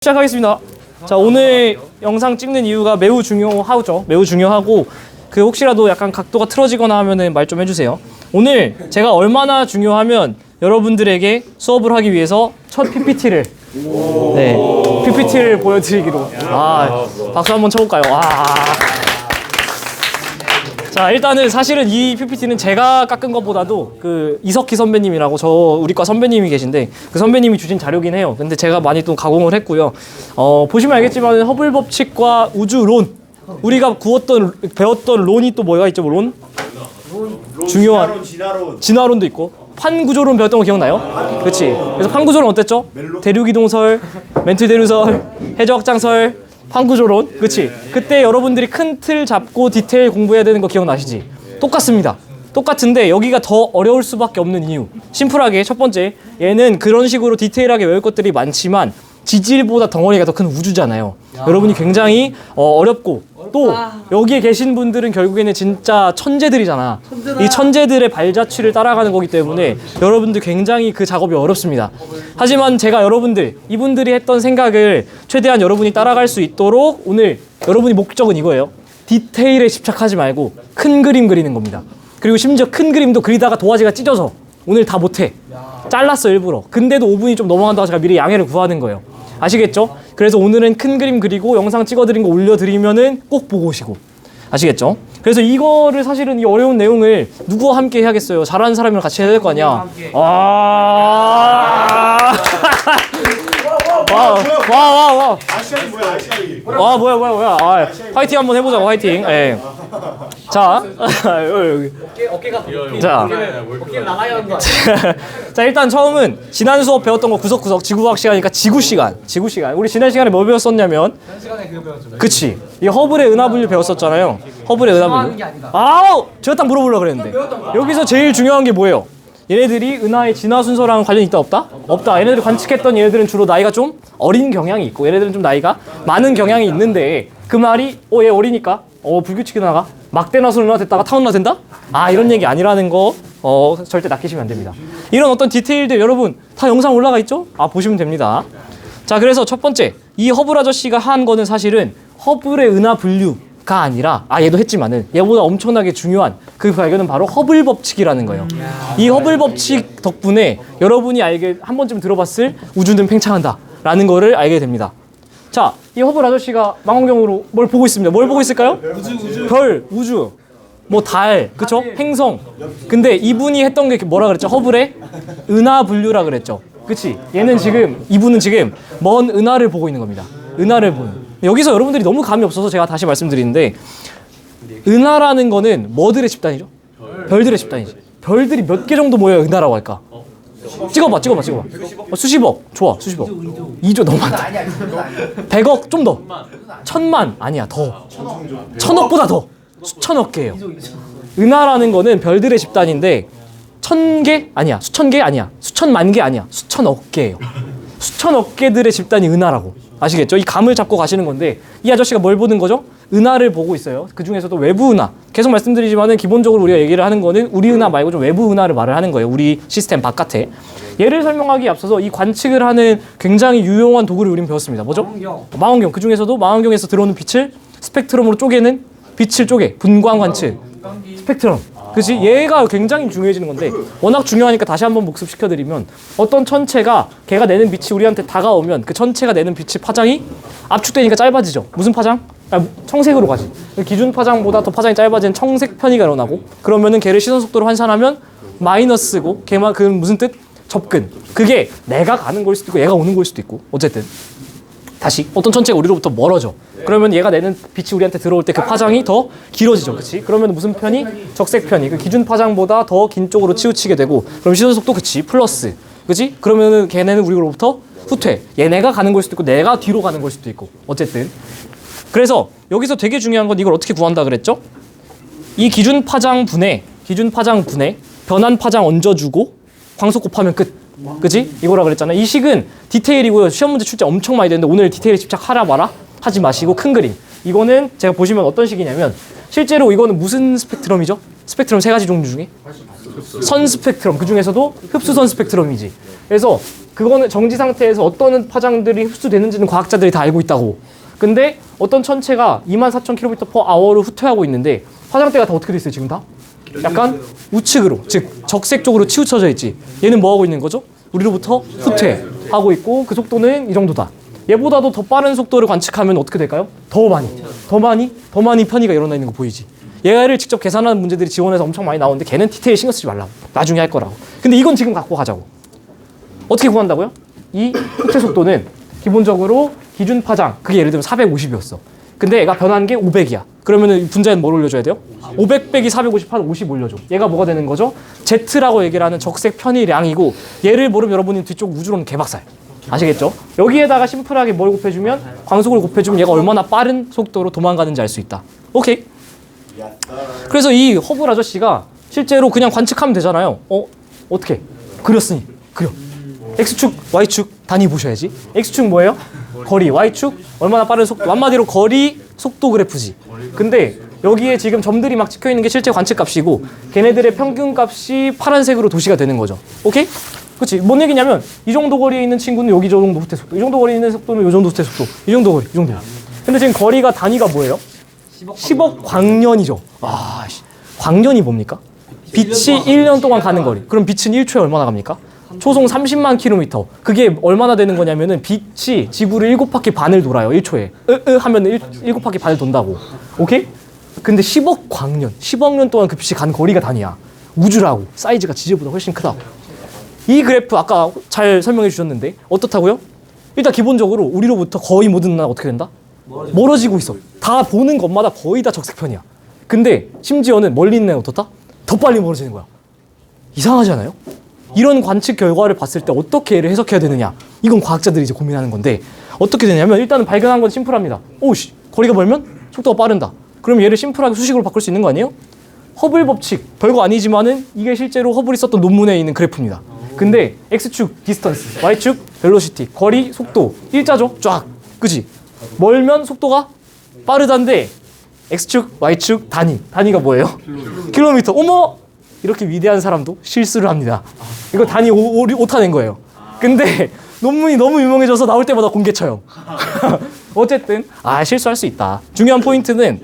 시작하겠습니다. 자, 오늘 영상 찍는 이유가 매우 중요하죠. 매우 중요하고 혹시라도 약간 각도가 틀어지거나 하면은 말 좀 해주세요. 오늘 제가 얼마나 중요하면 여러분들에게 수업을 하기 위해서 첫 PPT를 PPT를 보여드리기로 박수 한번 쳐볼까요? 자, 일단은 사실은 이 PPT는 제가 깎은 것보다도 이석희 선배님이라고 우리 과 선배님이 계신데 그 선배님이 주신 자료긴 해요. 근데 제가 많이 또 가공을 했고요. 보시면 알겠지만 허블 법칙과 우주론, 우리가 배웠던 론이 또 뭐가 있죠? 론? 중요한 진화론도 있고 판구조론 배웠던 거 기억나요? 그렇지. 그래서 판구조론 어땠죠? 대륙이동설, 멘틀대류설, 해저확장설, 판구조론, 그치? 그때 여러분들이 큰 틀 잡고 디테일 공부해야 되는 거 기억나시지? 똑같습니다. 똑같은데 여기가 더 어려울 수밖에 없는 이유. 심플하게 첫 번째, 얘는 그런 식으로 디테일하게 외울 것들이 많지만 지질보다 덩어리가 더 큰 우주잖아요. 여러분이 굉장히 어렵고 또 여기에 계신 분들은 결국에는 진짜 천재들이잖아. 이 천재들의 발자취를 따라가는 거기 때문에 여러분들 굉장히 그 작업이 어렵습니다. 하지만 제가 이분들이 했던 생각을 최대한 여러분이 따라갈 수 있도록 오늘 여러분이 목적은 이거예요. 디테일에 집착하지 말고 큰 그림 그리는 겁니다. 그리고 심지어 큰 그림도 그리다가 도화지가 찢어져. 오늘 다 못해. 잘랐어 일부러. 근데도 5분이 좀 넘어간다고 제가 미리 양해를 구하는 거예요. 아시겠죠? 그래서 오늘은 큰 그림 그리고 영상 찍어드린 거 올려드리면은 꼭 보고 오시고. 아시겠죠? 그래서 이거를 사실은 이 어려운 내용을 누구와 함께 해야겠어요? 잘하는 사람이랑 같이 해야 될 거 아니야? 와. 아시아이 뭐야, 아시아이. 와, 뭐야. 화이팅 한번 해보자고, 화이팅. 예. 자, 어깨가 자. 어깨를 나가야 하는 거 자, 일단 처음은 지난 수업 배웠던 거 구석구석 지구과학 시간이니까 지구 시간. 우리 지난 시간에 뭐 배웠었냐면 시간에 그거 배웠죠. 그치. 이 허블의 은하분류 배웠었잖아요. 허블의 은하분류. 제가 딱 물어보려고 그랬는데. 여기서 제일 중요한 게 뭐예요? 얘네들이 은하의 진화 순서랑 관련이 있다 없다? 없다. 얘네들이 관측했던 얘네들은 주로 나이가 좀 어린 경향이 있고 얘네들은 좀 나이가 많은 경향이 있는데 그 말이 얘 어리니까 불규칙 은하가 막대나솔 은하 됐다가 타운나 된다? 이런 얘기 아니라는 거 절대 낚이시면 안 됩니다. 이런 어떤 디테일들 여러분 다 영상 올라가 있죠? 보시면 됩니다. 자, 그래서 첫 번째 이 허블 아저씨가 한 거는 사실은 허블의 은하 분류가 아니라 얘도 했지만은 얘보다 엄청나게 중요한 그 발견은 바로 허블 법칙이라는 거예요. 이 허블 법칙 덕분에 여러분이 한 번쯤 들어봤을 우주는 팽창한다 라는 거를 알게 됩니다. 자, 이 허블 아저씨가 망원경으로 뭘 보고 있습니다. 뭘 보고 있을까요? 별, 우주, 달, 그쵸? 행성. 근데 이분이 했던 게 뭐라 그랬죠? 허블의 은하 분류라 그랬죠. 그치? 이분은 지금 먼 은하를 보고 있는 겁니다. 은하를 보는. 여기서 여러분들이 너무 감이 없어서 제가 다시 말씀드리는데 은하라는 거는 뭐들의 집단이죠? 별들의 집단이지. 별들이 몇 개 정도 모여야 은하라고 할까? 찍어봐. 수십억. 좋아, 수십억. 2조 너무 많다. 100억 좀 더. 1000만 아니야, 더. 1000억보다 더. 수천억 개예요. 은하라는 거는 별들의 집단인데 1000개 아니야, 수천 개 아니야, 수천만 개 아니야, 수천억 개예요. 수천억 개들의 집단이 은하라고. 아시겠죠? 이 감을 잡고 가시는 건데 이 아저씨가 뭘 보는 거죠? 은하를 보고 있어요. 그 중에서도 외부 은하. 계속 말씀드리지만은 기본적으로 우리가 얘기를 하는 거는 우리 은하 말고 좀 외부 은하를 말을 하는 거예요. 우리 시스템 바깥에. 얘를 설명하기에 앞서서 이 관측을 하는 굉장히 유용한 도구를 우린 배웠습니다. 뭐죠? 망원경. 그 중에서도 망원경에서 들어오는 빛을 스펙트럼으로 쪼개는 빛을 쪼개. 분광 관측. 스펙트럼. 그치? 얘가 굉장히 중요해지는 건데 워낙 중요하니까 다시 한번 복습시켜드리면 어떤 천체가 걔가 내는 빛이 우리한테 다가오면 그 천체가 내는 빛의 파장이 압축되니까 짧아지죠. 무슨 파장? 청색으로 가지. 기준 파장보다 더 파장이 짧아지는 청색 편이가 일어나고 그러면은 걔를 시선 속도로 환산하면 마이너스고 걔만 그 무슨 뜻? 접근. 그게 내가 가는 걸 수도 있고 얘가 오는 걸 수도 있고 어쨌든 다시 어떤 천체가 우리로부터 멀어져. 그러면 얘가 내는 빛이 우리한테 들어올 때 그 파장이 더 길어지죠. 그치? 그러면 무슨 편이? 적색 편이. 그 기준 파장보다 더 긴 쪽으로 치우치게 되고 그럼 시선 속도 그치? 플러스. 그치? 그러면은 걔네는 우리로부터 후퇴. 얘네가 가는 걸 수도 있고 내가 뒤로 가는 걸 수도 있고 어쨌든. 그래서 여기서 되게 중요한 건 이걸 어떻게 구한다 그랬죠? 이 기준 파장 분해 변환 파장 얹어주고 광속 곱하면 끝. 그치? 이거라 그랬잖아. 이 식은 디테일이고요. 시험 문제 출제 엄청 많이 되는데 오늘 디테일에 집착하라 마라 하지 마시고 큰 그림. 이거는 제가 보시면 어떤 식이냐면 실제로 이거는 무슨 스펙트럼이죠? 스펙트럼 3가지 종류 중에 선 스펙트럼, 그 중에서도 흡수선 스펙트럼이지. 그래서 그거는 정지 상태에서 어떤 파장들이 흡수되는지는 과학자들이 다 알고 있다고. 근데 어떤 천체가 24,000km/h로 후퇴하고 있는데 파장대가 다 어떻게 돼 있어요 지금 다? 약간 우측으로, 즉 적색 쪽으로 치우쳐져 있지. 얘는 뭐 하고 있는 거죠? 우리로부터 후퇴하고 있고 그 속도는 이 정도다. 얘보다도 더 빠른 속도를 관측하면 어떻게 될까요? 더 많이 편의가 일어나 있는 거 보이지? 얘를 직접 계산하는 문제들이 지원해서 엄청 많이 나오는데 걔는 디테일 신경 쓰지 말라고. 나중에 할 거라고. 근데 이건 지금 갖고 가자고. 어떻게 구한다고요? 이 후퇴 속도는 기본적으로 기준 파장, 그게 예를 들면 450이었어. 근데 얘가 변한 게 500이야. 그러면은 분자에는 뭘 올려줘야 돼요? 500 빼기 450 한 50 올려줘. 얘가 뭐가 되는 거죠? Z라고 얘기를 하는 적색 편의량이고 얘를 모르면 여러분이 뒤쪽 우주로는 개박살. 아시겠죠? 여기에다가 심플하게 뭘 곱해주면 광속을 곱해주면 얘가 얼마나 빠른 속도로 도망가는지 알 수 있다. 오케이. 그래서 이 허블 아저씨가 실제로 그냥 관측하면 되잖아요. 어떻게? 그렸으니 그려. X축, Y축 단위 보셔야지. X축 뭐예요? 거리, Y축 얼마나 빠른 속도. 한마디로 거리, 속도 그래프지. 근데 여기에 지금 점들이 막 찍혀있는 게 실제 관측값이고 걔네들의 평균값이 파란색으로 도시가 되는 거죠. 오케이? 그치? 뭔 얘기냐면 이 정도 거리에 있는 친구는 여기 저 정도 후퇴 속도, 이 정도 거리에 있는 속도는 이 정도 후퇴 속도, 이 정도 거리, 이 정도. 근데 지금 거리가 단위가 뭐예요? 10억 광년이죠. 아, 광년이 뭡니까? 빛이 1년 동안 가는 거리. 그럼 빛은 1초에 얼마나 갑니까? 초속 30만 킬로미터. 그게 얼마나 되는 거냐면은 빛이 지구를 7바퀴 반을 돌아요. 1초에. 하면 7바퀴 반을 돈다고. 오케이? 근데 10억 광년, 10억 년 동안 그 빛이 간 거리가 단위야. 우주라고. 사이즈가 지구보다 훨씬 크다고. 이 그래프 아까 잘 설명해 주셨는데 어떻다고요? 일단 기본적으로 우리로부터 거의 모든 은하가 어떻게 된다? 멀어지고 있어. 다 보는 것마다 거의 다 적색편이야. 근데 심지어는 멀리 있는 애는 어떻다? 더 빨리 멀어지는 거야. 이상하지 않아요? 이런 관측 결과를 봤을 때 어떻게 얘를 해석해야 되느냐? 이건 과학자들이 이제 고민하는 건데 어떻게 되냐면 일단은 발견한 건 심플합니다. 오씨, 거리가 멀면 속도가 빠른다. 그럼 얘를 심플하게 수식으로 바꿀 수 있는 거 아니에요? 허블 법칙, 별거 아니지만은 이게 실제로 허블이 썼던 논문에 있는 그래프입니다. 근데 X축 디스턴스, Y축 벨로시티, 거리, 속도 일자죠? 쫙, 그지? 멀면 속도가 빠르다인데 X축, Y축 단위가 뭐예요? 킬로미터. 어머! 이렇게 위대한 사람도 실수를 합니다. 이거 단위 오타 낸 거예요. 근데 논문이 너무 유명해져서 나올 때마다 공개 처형. 어쨌든 실수할 수 있다. 중요한 포인트는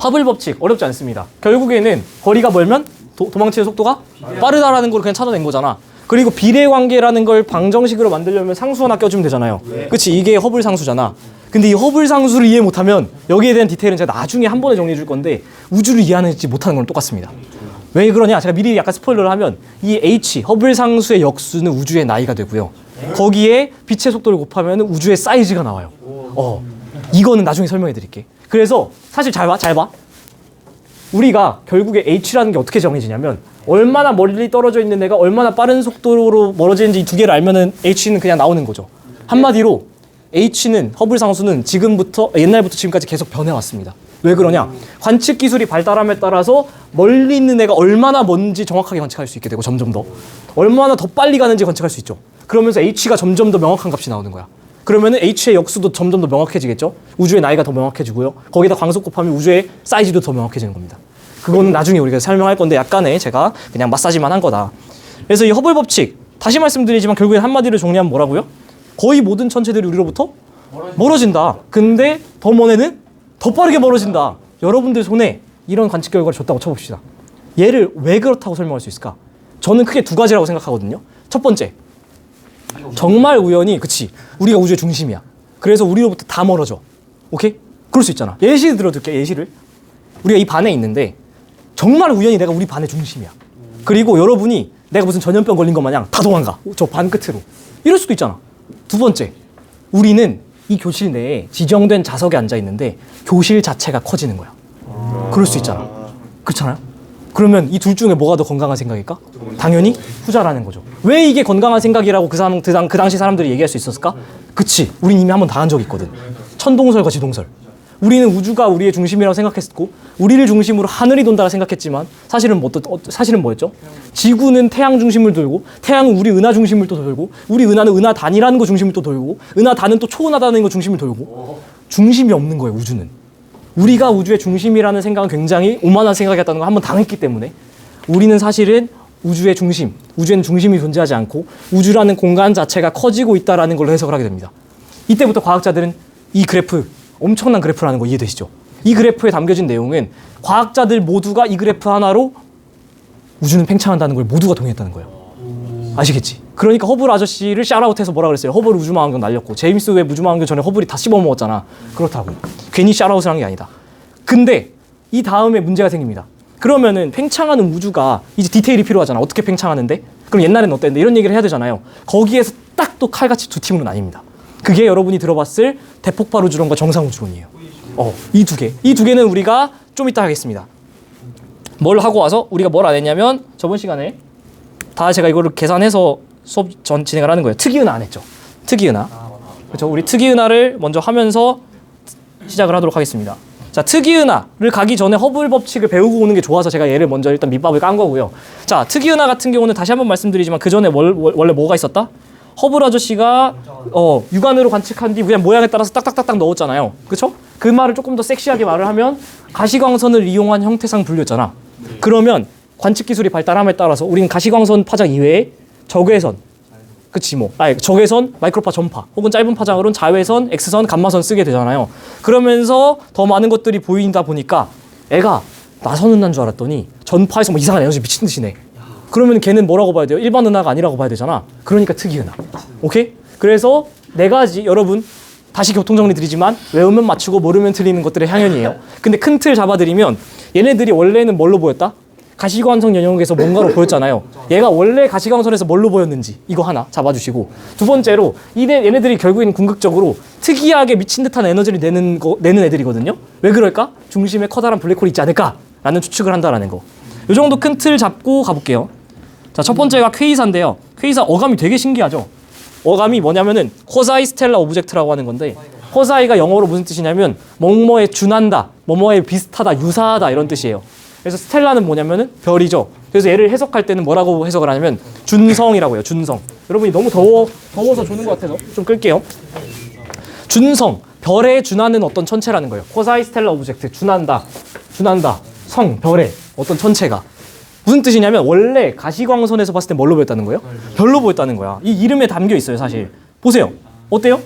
허블 법칙 어렵지 않습니다. 결국에는 거리가 멀면 도망치는 속도가 빠르다라는 걸 그냥 찾아낸 거잖아. 그리고 비례관계라는 걸 방정식으로 만들려면 상수 하나 껴주면 되잖아요. 그치? 이게 허블 상수잖아. 근데 이 허블 상수를 이해 못하면 여기에 대한 디테일은 제가 나중에 한 번에 정리해 줄 건데 우주를 이해하는지 못하는 건 똑같습니다. 왜 그러냐? 제가 미리 약간 스포일러를 하면 이 H, 허블 상수의 역수는 우주의 나이가 되고요. 거기에 빛의 속도를 곱하면 우주의 사이즈가 나와요. 이거는 나중에 설명해 드릴게. 그래서 사실 잘 봐. 우리가 결국에 H라는 게 어떻게 정해지냐면 얼마나 멀리 떨어져 있는 애가 얼마나 빠른 속도로 멀어지는지 이 두 개를 알면은 H는 그냥 나오는 거죠. 한마디로 H는 허블 상수는 옛날부터 지금까지 계속 변해왔습니다. 왜 그러냐? 관측 기술이 발달함에 따라서 멀리 있는 애가 얼마나 먼지 정확하게 관측할 수 있게 되고 점점 더 얼마나 더 빨리 가는지 관측할 수 있죠. 그러면서 H가 점점 더 명확한 값이 나오는 거야. 그러면은 H의 역수도 점점 더 명확해지겠죠. 우주의 나이가 더 명확해지고요. 거기다 광속 곱하면 우주의 사이즈도 더 명확해지는 겁니다. 그거는 나중에 우리가 설명할 건데 약간의 제가 그냥 마사지만 한 거다. 그래서 이 허블 법칙 다시 말씀드리지만 결국에 한마디로 정리하면 뭐라고요? 거의 모든 천체들이 우리로부터 멀어진다. 근데 더 먼 애는 더 빠르게 멀어진다. 여러분들 손에 이런 관측 결과를 줬다고 쳐봅시다. 얘를 왜 그렇다고 설명할 수 있을까? 저는 크게 두 가지라고 생각하거든요. 첫 번째, 정말 우연히 우리가 우주의 중심이야. 그래서 우리로부터 다 멀어져. 오케이? 그럴 수 있잖아. 예시 들어줄게. 예시를. 우리가 이 반에 있는데 정말 우연히 내가 우리 반의 중심이야. 그리고 여러분이 내가 무슨 전염병 걸린 것 마냥 다 도망가. 저 반 끝으로. 이럴 수도 있잖아. 두 번째, 우리는 이 교실 내에 지정된 좌석에 앉아 있는데 교실 자체가 커지는 거야. 그럴 수 있잖아. 그렇잖아요? 그러면 이 둘 중에 뭐가 더 건강한 생각일까? 당연히 후자라는 거죠. 왜 이게 건강한 생각이라고 그 당시 사람들이 얘기할 수 있었을까? 그치, 우린 이미 한 번 당한 적이 있거든. 천동설과 지동설. 우리는 우주가 우리의 중심이라고 생각했고 우리를 중심으로 하늘이 돈다고 생각했지만 사실은 뭐였죠? 지구는 태양 중심을 돌고 태양은 우리 은하 중심을 또 돌고 우리 은하는 은하 단이라는 거 중심을 또 돌고 은하 단은 또 초은하다는 거 중심을 돌고 중심이 없는 거예요. 우주는. 우리가 우주의 중심이라는 생각은 굉장히 오만한 생각이었다는 걸 한번 당했기 때문에 우리는 사실은 우주의 중심, 우주에는 중심이 존재하지 않고 우주라는 공간 자체가 커지고 있다는 걸로 해석을 하게 됩니다. 이때부터 과학자들은 이 그래프, 엄청난 그래프라는 거 이해되시죠? 이 그래프에 담겨진 내용은 과학자들 모두가 이 그래프 하나로 우주는 팽창한다는 걸 모두가 동의했다는 거예요. 아시겠지? 그러니까 허블 아저씨를 샤라웃해서 뭐라 그랬어요? 허블 우주망원경 날렸고 제임스 웹 우주망원경 전에 허블이 다 씹어먹었잖아. 그렇다고. 괜히 샤라웃을 한 게 아니다. 근데 이 다음에 문제가 생깁니다. 그러면은 팽창하는 우주가 이제 디테일이 필요하잖아. 어떻게 팽창하는데? 그럼 옛날에는 어땠는데? 이런 얘기를 해야 되잖아요. 거기에서 딱 또 칼같이 두 팀으로는 아닙니다. 그게 여러분이 들어봤을 대폭발 우주론과 정상 우주론이에요. 이 두 개. 이 두 개는 우리가 좀 이따 하겠습니다. 뭘 하고 와서 우리가 뭘 안 했냐면 저번 시간에 다 제가 이거를 계산해서 수업 전 진행을 하는 거예요. 특이은하 안 했죠. 특이은하. 그렇죠. 우리 특이은하를 먼저 하면서 시작을 하도록 하겠습니다. 자, 특이은하를 가기 전에 허블 법칙을 배우고 오는 게 좋아서 제가 얘를 먼저 일단 밑밥을 깐 거고요. 자, 특이은하 같은 경우는 다시 한번 말씀드리지만 그 전에 원래 뭐가 있었다? 허블 아저씨가 육안으로 관측한 뒤 그냥 모양에 따라서 딱딱딱딱 넣었잖아요. 그렇죠? 그 말을 조금 더 섹시하게 말을 하면 가시광선을 이용한 형태상 분류였잖아. 그러면 관측 기술이 발달함에 따라서 우리는 가시광선 파장 이외에 적외선, 그치 적외선, 마이크로파 전파 혹은 짧은 파장으로는 자외선, X선, 감마선 쓰게 되잖아요. 그러면서 더 많은 것들이 보인다 보니까 애가 나선 은하인 줄 알았더니 전파에서 뭐 이상한 에너지 미친 듯이 내. 그러면 걔는 뭐라고 봐야 돼요? 일반 은하가 아니라고 봐야 되잖아. 그러니까 특이은하. 오케이? 그래서 네 가지 여러분 다시 교통정리 드리지만 외우면 맞추고 모르면 틀리는 것들의 향연이에요. 근데 큰 틀 잡아드리면 얘네들이 원래는 뭘로 보였다? 가시광선 영역에서 뭔가로 보였잖아요. 얘가 원래 가시광선에서 뭘로 보였는지 이거 하나 잡아주시고, 두 번째로 얘네들이 결국에는 궁극적으로 특이하게 미친 듯한 에너지를 내는 애들이거든요. 왜 그럴까? 중심에 커다란 블랙홀이 있지 않을까라는 추측을 한다라는 거. 이 정도 큰 틀 잡고 가볼게요. 자, 첫 번째가 퀘이사인데요. 퀘이사 어감이 되게 신기하죠. 어감이 뭐냐면은 코사이 스텔라 오브젝트라고 하는 건데, 코사이가 영어로 무슨 뜻이냐면 뭐뭐에 준한다, 뭐뭐에 비슷하다, 유사하다 이런 뜻이에요. 그래서 스텔라는 뭐냐면은 별이죠. 그래서 얘를 해석할 때는 뭐라고 해석을 하냐면 준성이라고 해요. 준성. 여러분이 너무 더워서 조는 것 같아서 좀 끌게요. 준성, 별에 준하는 어떤 천체라는 거예요. 코사이 스텔라 오브젝트, 준한다, 성, 별에 어떤 천체가. 무슨 뜻이냐면 원래 가시광선에서 봤을 때 뭘로 보였다는 거예요? 별로 보였다는 거야. 이 이름에 담겨 있어요, 사실. 보세요. 어때요?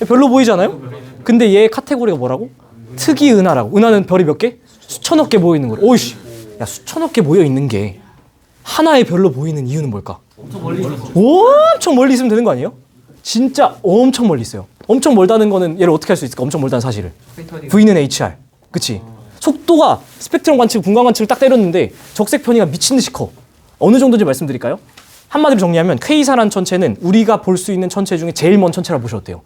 별로 보이잖아요? 근데 얘의 카테고리가 뭐라고? 특이은하라고. 은하는 별이 몇 개? 수천억 개 모여 있는 거래. 오이씨. 야, 수천억 개 모여 있는 게 하나의 별로 보이는 이유는 뭘까? 엄청 멀리 있으면 되는 거 아니에요? 진짜 엄청 멀리 있어요. 엄청 멀다는 거는 얘를 어떻게 할 수 있을까? 엄청 멀다는 사실을. V는 HR. 그치? 속도가 스펙트럼 관측, 분광 관측을 딱 때렸는데 적색 편이가 미친 듯이 커. 어느 정도인지 말씀드릴까요? 한마디로 정리하면 퀘이사라는 천체는 우리가 볼 수 있는 천체 중에 제일 먼 천체라고 보셔도 돼요.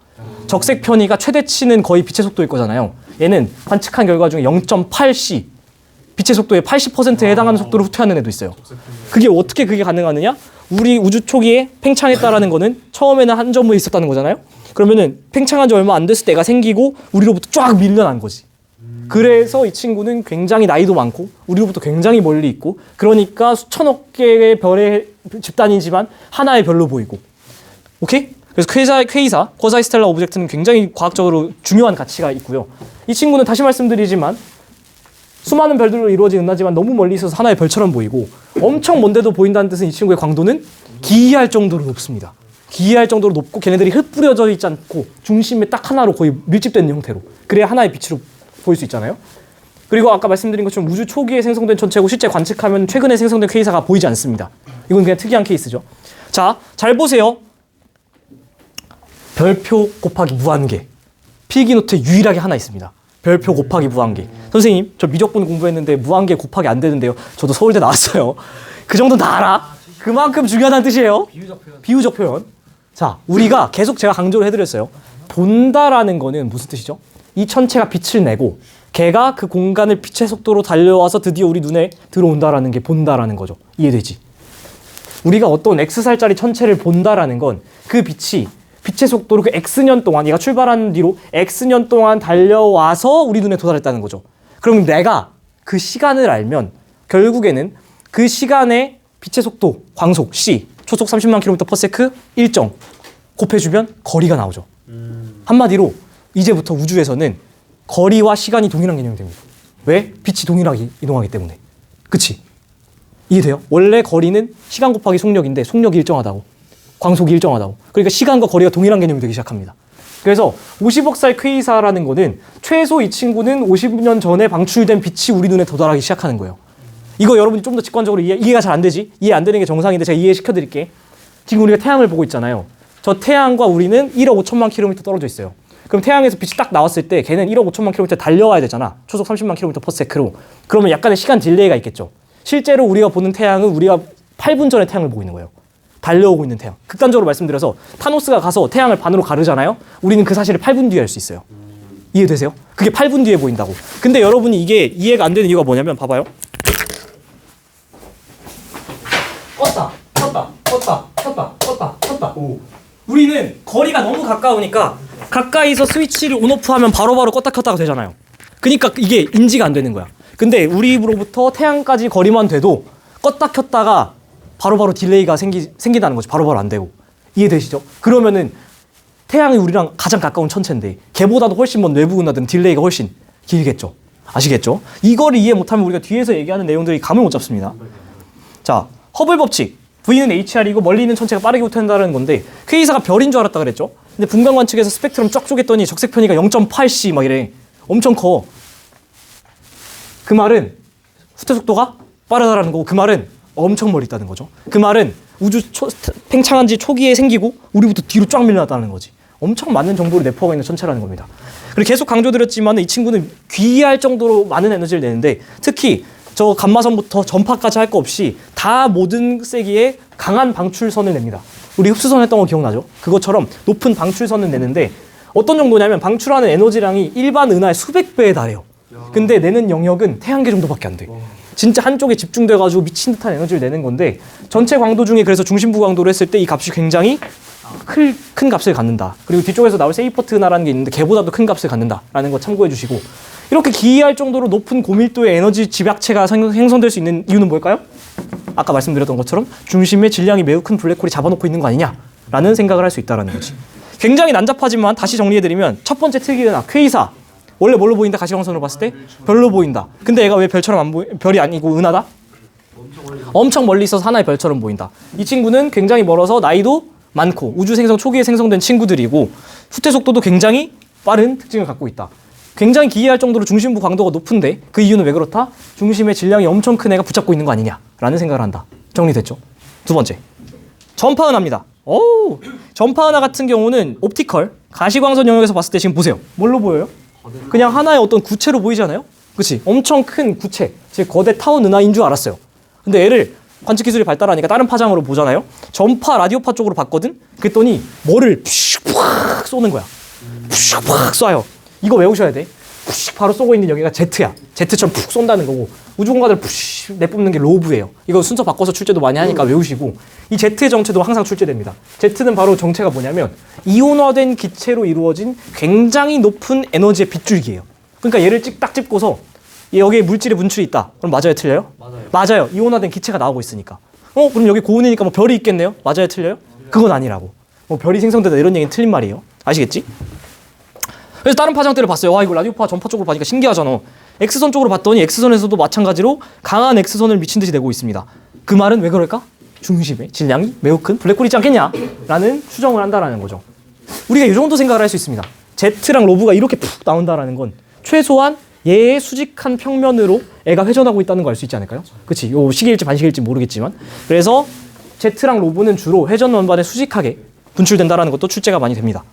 적색 편이가 최대치는 거의 빛의 속도일 거잖아요. 얘는 관측한 결과 중에 0.8c, 빛의 속도의 80%에 해당하는 속도로 후퇴하는 애도 있어요. 그게 어떻게 그게 가능하느냐? 우리 우주 초기에 팽창했다라는 거는 처음에는 한 점에 있었다는 거잖아요. 그러면은 팽창한 지 얼마 안 됐을 때 애가 생기고 우리로부터 쫙 밀려난 거지. 그래서 이 친구는 굉장히 나이도 많고 우리로부터 굉장히 멀리 있고, 그러니까 수천억 개의 별의 집단이지만 하나의 별로 보이고. 오케이? 그래서 퀘이사, 코사이 스텔라 오브젝트는 굉장히 과학적으로 중요한 가치가 있고요. 이 친구는 다시 말씀드리지만 수많은 별들로 이루어진 은하지만 너무 멀리 있어서 하나의 별처럼 보이고, 엄청 먼데도 보인다는 뜻은 이 친구의 광도는 기이할 정도로 높습니다. 기이할 정도로 높고 걔네들이 흩뿌려져 있지 않고 중심에 딱 하나로 거의 밀집된 형태로, 그래야 하나의 빛으로 보일 수 있잖아요. 그리고 아까 말씀드린 것처럼 우주 초기에 생성된 천체고 실제 관측하면 최근에 생성된 퀘이사가 보이지 않습니다. 이건 그냥 특이한 케이스죠. 자, 잘 보세요. 별표 곱하기 무한계. 필기노트에 유일하게 하나 있습니다. 별표 곱하기 무한계. 선생님, 저 미적분 공부했는데 무한계 곱하기 안 되는데요. 저도 서울대 나왔어요. 그 정도는 다 알아. 그만큼 중요하다는 뜻이에요. 비유적 표현. 자, 우리가 계속 제가 강조를 해드렸어요. 본다라는 거는 무슨 뜻이죠? 이 천체가 빛을 내고 걔가 그 공간을 빛의 속도로 달려와서 드디어 우리 눈에 들어온다라는 게 본다라는 거죠. 이해되지? 우리가 어떤 X살짜리 천체를 본다라는 건 그 빛이 빛의 속도로 그 X년 동안, 얘가 출발한 뒤로 X년 동안 달려와서 우리 눈에 도달했다는 거죠. 그럼 내가 그 시간을 알면 결국에는 그 시간의 빛의 속도, 광속, c, 초속 30만 km/s 일정 곱해주면 거리가 나오죠. 한마디로 이제부터 우주에서는 거리와 시간이 동일한 개념이 됩니다. 왜? 빛이 동일하게 이동하기 때문에. 그치? 이해돼요? 원래 거리는 시간 곱하기 속력인데 속력이 일정하다고. 광속이 일정하다고. 그러니까 시간과 거리가 동일한 개념이 되기 시작합니다. 그래서 50억 살 퀘이사라는 거는 최소 이 친구는 50년 전에 방출된 빛이 우리 눈에 도달하기 시작하는 거예요. 이거 여러분이 좀 더 직관적으로 이해가 잘 안 되지? 이해 안 되는 게 정상인데 제가 이해시켜 드릴게. 지금 우리가 태양을 보고 있잖아요. 저 태양과 우리는 1억 5천만 킬로미터 떨어져 있어요. 그럼 태양에서 빛이 딱 나왔을 때 걔는 1억 5천만 킬로미터 달려와야 되잖아. 초속 30만 킬로미터 퍼 세크로. 그러면 약간의 시간 딜레이가 있겠죠. 실제로 우리가 보는 태양은 우리가 8분 전에 태양을 보고 있는 거예요. 달려오고 있는 태양. 극단적으로 말씀드려서 타노스가 가서 태양을 반으로 가르잖아요. 우리는 그 사실을 8분 뒤에 알 수 있어요. 이해되세요? 그게 8분 뒤에 보인다고. 근데 여러분이 이게 이해가 안 되는 이유가 뭐냐면 봐봐요. 껐다, 켰다, 껐다, 켰다, 껐다, 켰다. 우리는 거리가 너무 가까우니까 가까이서 스위치를 온오프하면 바로바로 껐다 켰다가 되잖아요. 그러니까 이게 인지가 안 되는 거야. 근데 우리 입으로부터 태양까지 거리만 돼도 껐다 켰다가 바로바로 딜레이가 생긴다는 거죠. 바로바로 안 되고. 이해되시죠? 그러면은 태양이 우리랑 가장 가까운 천체인데 걔보다도 훨씬 먼 외부 은하들은 딜레이가 훨씬 길겠죠. 아시겠죠? 이거를 이해 못하면 우리가 뒤에서 얘기하는 내용들이 감을 못 잡습니다. 자, 허블 법칙. V는 HR이고 멀리 있는 천체가 빠르게 후퇴한다는 건데 퀘이사가 별인 줄 알았다 그랬죠? 근데 분광 관측에서 스펙트럼 쫙 쪼갰더니 적색 편이가 0.8C 막 이래. 엄청 커. 그 말은 후퇴 속도가 빠르다라는 거고 그 말은 엄청 멀리 있다는 거죠. 그 말은 우주 팽창한 지 초기에 생기고 우리부터 뒤로 쫙 밀려났다는 거지. 엄청 많은 정보를 내포하고 있는 천체라는 겁니다. 그리고 계속 강조드렸지만 이 친구는 귀의할 정도로 많은 에너지를 내는데 특히 저 감마선부터 전파까지 할 거 없이 다 모든 세기에 강한 방출선을 냅니다. 우리 흡수선 했던 거 기억나죠? 그것처럼 높은 방출선을 내는데 어떤 정도냐면 방출하는 에너지량이 일반 은하의 수백 배에 달해요. 근데 내는 영역은 태양계 정도밖에 안 돼. 진짜 한쪽에 집중돼가지고 미친 듯한 에너지를 내는 건데 전체 광도 중에 그래서 중심부 광도를 했을 때 이 값이 굉장히 큰 값을 갖는다. 그리고 뒤쪽에서 나올 세이퍼트 은하라는 게 있는데 걔보다도 큰 값을 갖는다라는 거 참고해 주시고 이렇게 기이할 정도로 높은 고밀도의 에너지 집약체가 생성될 수 있는 이유는 뭘까요? 아까 말씀드렸던 것처럼 중심에 질량이 매우 큰 블랙홀이 잡아놓고 있는 거 아니냐라는 생각을 할 수 있다는 거지. 굉장히 난잡하지만 다시 정리해드리면 첫 번째 특이은하 퀘이사 원래 뭘로 보인다? 가시광선으로 봤을 때 별로 보인다. 근데 얘가 왜 별처럼 안 별이 아니고 은하다? 엄청 멀리 있어서 하나의 별처럼 보인다. 이 친구는 굉장히 멀어서 나이도 많고 우주 생성 초기에 생성된 친구들이고 후퇴 속도도 굉장히 빠른 특징을 갖고 있다. 굉장히 기이할 정도로 중심부 광도가 높은데 그 이유는 왜 그렇다? 중심의 질량이 엄청 큰 애가 붙잡고 있는 거 아니냐라는 생각을 한다. 정리됐죠? 두 번째, 전파은하입니다. 오, 전파은하 같은 경우는 옵티컬 가시광선 영역에서 봤을 때 지금 보세요. 뭘로 보여요? 그냥 하나의 어떤 구체로 보이지 않아요? 그치? 엄청 큰 구체, 즉 거대 타운 은하인 줄 알았어요. 근데 얘를 관측 기술이 발달하니까 다른 파장으로 보잖아요. 전파, 라디오파 쪽으로 봤거든? 그랬더니 뭐를 푹 쏘는 거야. 푹 쏴요. 이거 외우셔야 돼. 푹 바로 쏘고 있는 여기가 제트야. 제트처럼 푹 쏜다는 거고 우주공간을 푹 내뿜는 게 로브예요. 이거 순서 바꿔서 출제도 많이 하니까 외우시고 이 제트의 정체도 항상 출제됩니다. 제트는 바로 정체가 뭐냐면 이온화된 기체로 이루어진 굉장히 높은 에너지의 빗줄기예요. 그러니까 얘를 딱 찝고서 여기에 물질의 분출이 있다. 그럼 맞아요, 틀려요? 맞아요. 이온화된 기체가 나오고 있으니까. 그럼 여기 고온이니까 뭐 별이 있겠네요? 맞아요, 틀려요? 그건 아니라고. 뭐 별이 생성되다 이런 얘기는 틀린 말이에요. 아시겠지? 그래서 다른 파장대를 봤어요. 와, 이거 라디오파 전파 쪽으로 봐니까 신기하잖아. X선 쪽으로 봤더니 X선에서도 마찬가지로 강한 X선을 미친 듯이 내고 있습니다. 그 말은 왜 그럴까? 중심의 질량이 매우 큰 블랙홀이 있지 않겠냐? 라는 추정을 한다라는 거죠. 우리가 이 정도 생각을 할 수 있습니다. Z랑 로브가 이렇게 푹 나온다라는 건 최소한 얘의 수직한 평면으로 애가 회전하고 있다는 거 알 수 있지 않을까요? 그치? 요 시계일지 반시계일지 모르겠지만 그래서 Z랑 로브는 주로 회전 원반에 수직하게 분출된다라는 것도 출제가 많이 됩니다.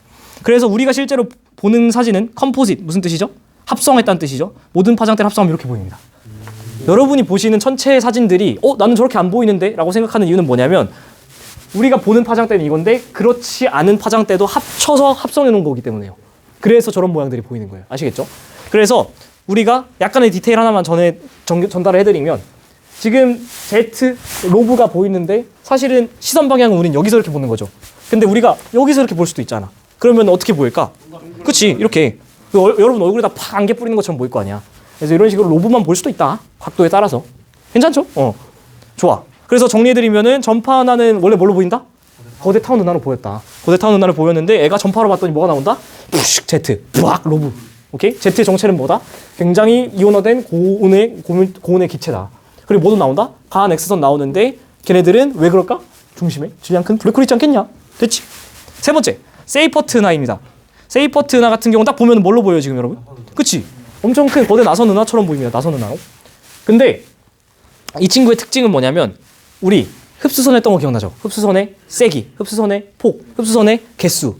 그래서 우리가 실제로 보는 사진은 컴포짓, 무슨 뜻이죠? 합성했다는 뜻이죠. 모든 파장대를 합성하면 이렇게 보입니다. 여러분이 보시는 천체의 사진들이 나는 저렇게 안 보이는데? 라고 생각하는 이유는 뭐냐면 우리가 보는 파장대는 이건데 그렇지 않은 파장대도 합쳐서 합성해 놓은 거기 때문에요. 그래서 저런 모양들이 보이는 거예요. 아시겠죠? 그래서 우리가 약간의 디테일 하나만 전달을 해드리면 지금 Z, 로브가 보이는데 사실은 시선 방향은 우리는 여기서 이렇게 보는 거죠. 근데 우리가 여기서 이렇게 볼 수도 있잖아. 그러면 어떻게 보일까? 그치? 이렇게. 여러분 얼굴에다 팍 안개 뿌리는 것처럼 보일 거 아니야. 그래서 이런 식으로 로브만 볼 수도 있다. 각도에 따라서. 괜찮죠? 좋아. 그래서 정리해드리면은 전파 하나는 원래 뭘로 보인다? 거대 타운 은하로 보였다. 거대 타운 은하를 보였는데 애가 전파로 봤더니 뭐가 나온다? 푸식 Z, 부악 로브. 오케이? Z의 정체는 뭐다? 굉장히 이온화된 고온의 기체다. 그리고 뭐도 나온다? 가한 X선 나오는데 걔네들은 왜 그럴까? 중심에 질량 큰 블랙홀이 있지 않겠냐? 됐지? 세 번째, 세이퍼트 은하입니다. 세이퍼트 은하 같은 경우는 딱 보면 뭘로 보여요 지금 여러분? 그치? 엄청 큰 거대 나선 은하처럼 보입니다. 나선 은하로. 근데 이 친구의 특징은 뭐냐면 우리 흡수선 했던 거 기억나죠? 흡수선의 세기, 흡수선의 폭, 흡수선의 개수.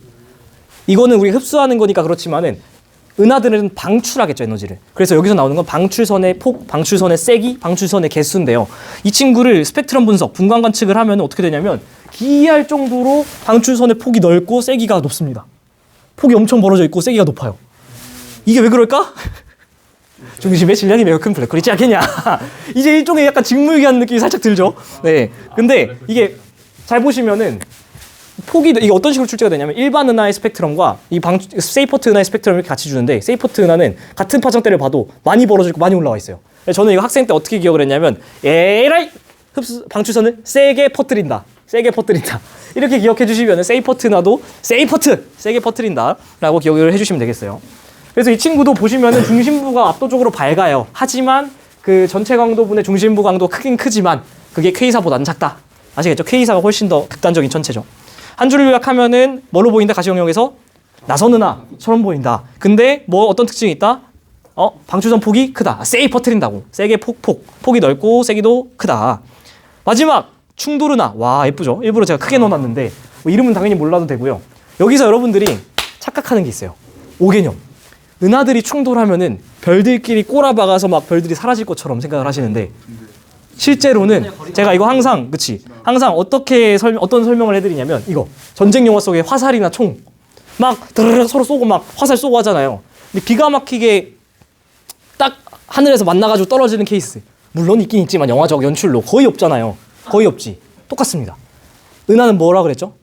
이거는 우리가 흡수하는 거니까 그렇지만은 은하들은 방출하겠죠, 에너지를. 그래서 여기서 나오는 건 방출선의 폭, 방출선의 세기, 방출선의 개수인데요. 이 친구를 스펙트럼 분석, 분광 관측을 하면 어떻게 되냐면 기이할 정도로 방출선의 폭이 넓고 세기가 높습니다. 폭이 엄청 벌어져 있고 세기가 높아요. 이게 왜 그럴까? 중심에 질량이 매우 큰 블랙홀이 있지 않겠냐. 이제 일종의 약간 직무유기한 느낌이 살짝 들죠. 네. 근데 이게 잘 보시면은 폭이 이게 어떤 식으로 출제가 되냐면 일반 은하의 스펙트럼과 이 세이퍼트 은하의 스펙트럼을 이렇게 같이 주는데 세이퍼트 은하는 같은 파장대를 봐도 많이 벌어져 있고 많이 올라와 있어요. 저는 이거 학생 때 어떻게 기억을 했냐면 에라이 방출선을 세게 퍼뜨린다. 세게 퍼뜨린다. 이렇게 기억해 주시면 세이퍼트 은하도 세이퍼트 세게 퍼뜨린다라고 기억을 해 주시면 되겠어요. 그래서 이 친구도 보시면은 중심부가 압도적으로 밝아요. 하지만 그 전체 강도분의 중심부 강도 크긴 크지만 그게 K사보다는 작다. 아시겠죠? K사가 훨씬 더 극단적인 천체죠. 한 줄을 요약하면은 뭘로 보인다? 가시영역에서 나선 은하처럼 보인다. 근데 뭐 어떤 특징이 있다? 방출선 폭이 크다. 세게 퍼뜨린다고. 세게 폭이 넓고 세기도 크다. 마지막 충돌 은하. 와 예쁘죠? 일부러 제가 크게 넣어놨는데 뭐 이름은 당연히 몰라도 되고요. 여기서 여러분들이 착각하는 게 있어요. 5개념. 은하들이 충돌하면은 별들끼리 꼬라박아서 막 별들이 사라질 것처럼 생각을 하시는데 실제로는 제가 이거 항상 어떤 설명을 해드리냐면 이거 전쟁 영화 속에 화살이나 총 막 드르르 서로 쏘고 막 화살 쏘고 하잖아요. 근데 기가 막히게 딱 하늘에서 만나가지고 떨어지는 케이스 물론 있긴 있지만 영화적 연출로 거의 없잖아요. 거의 없지. 똑같습니다. 은하는 뭐라 그랬죠?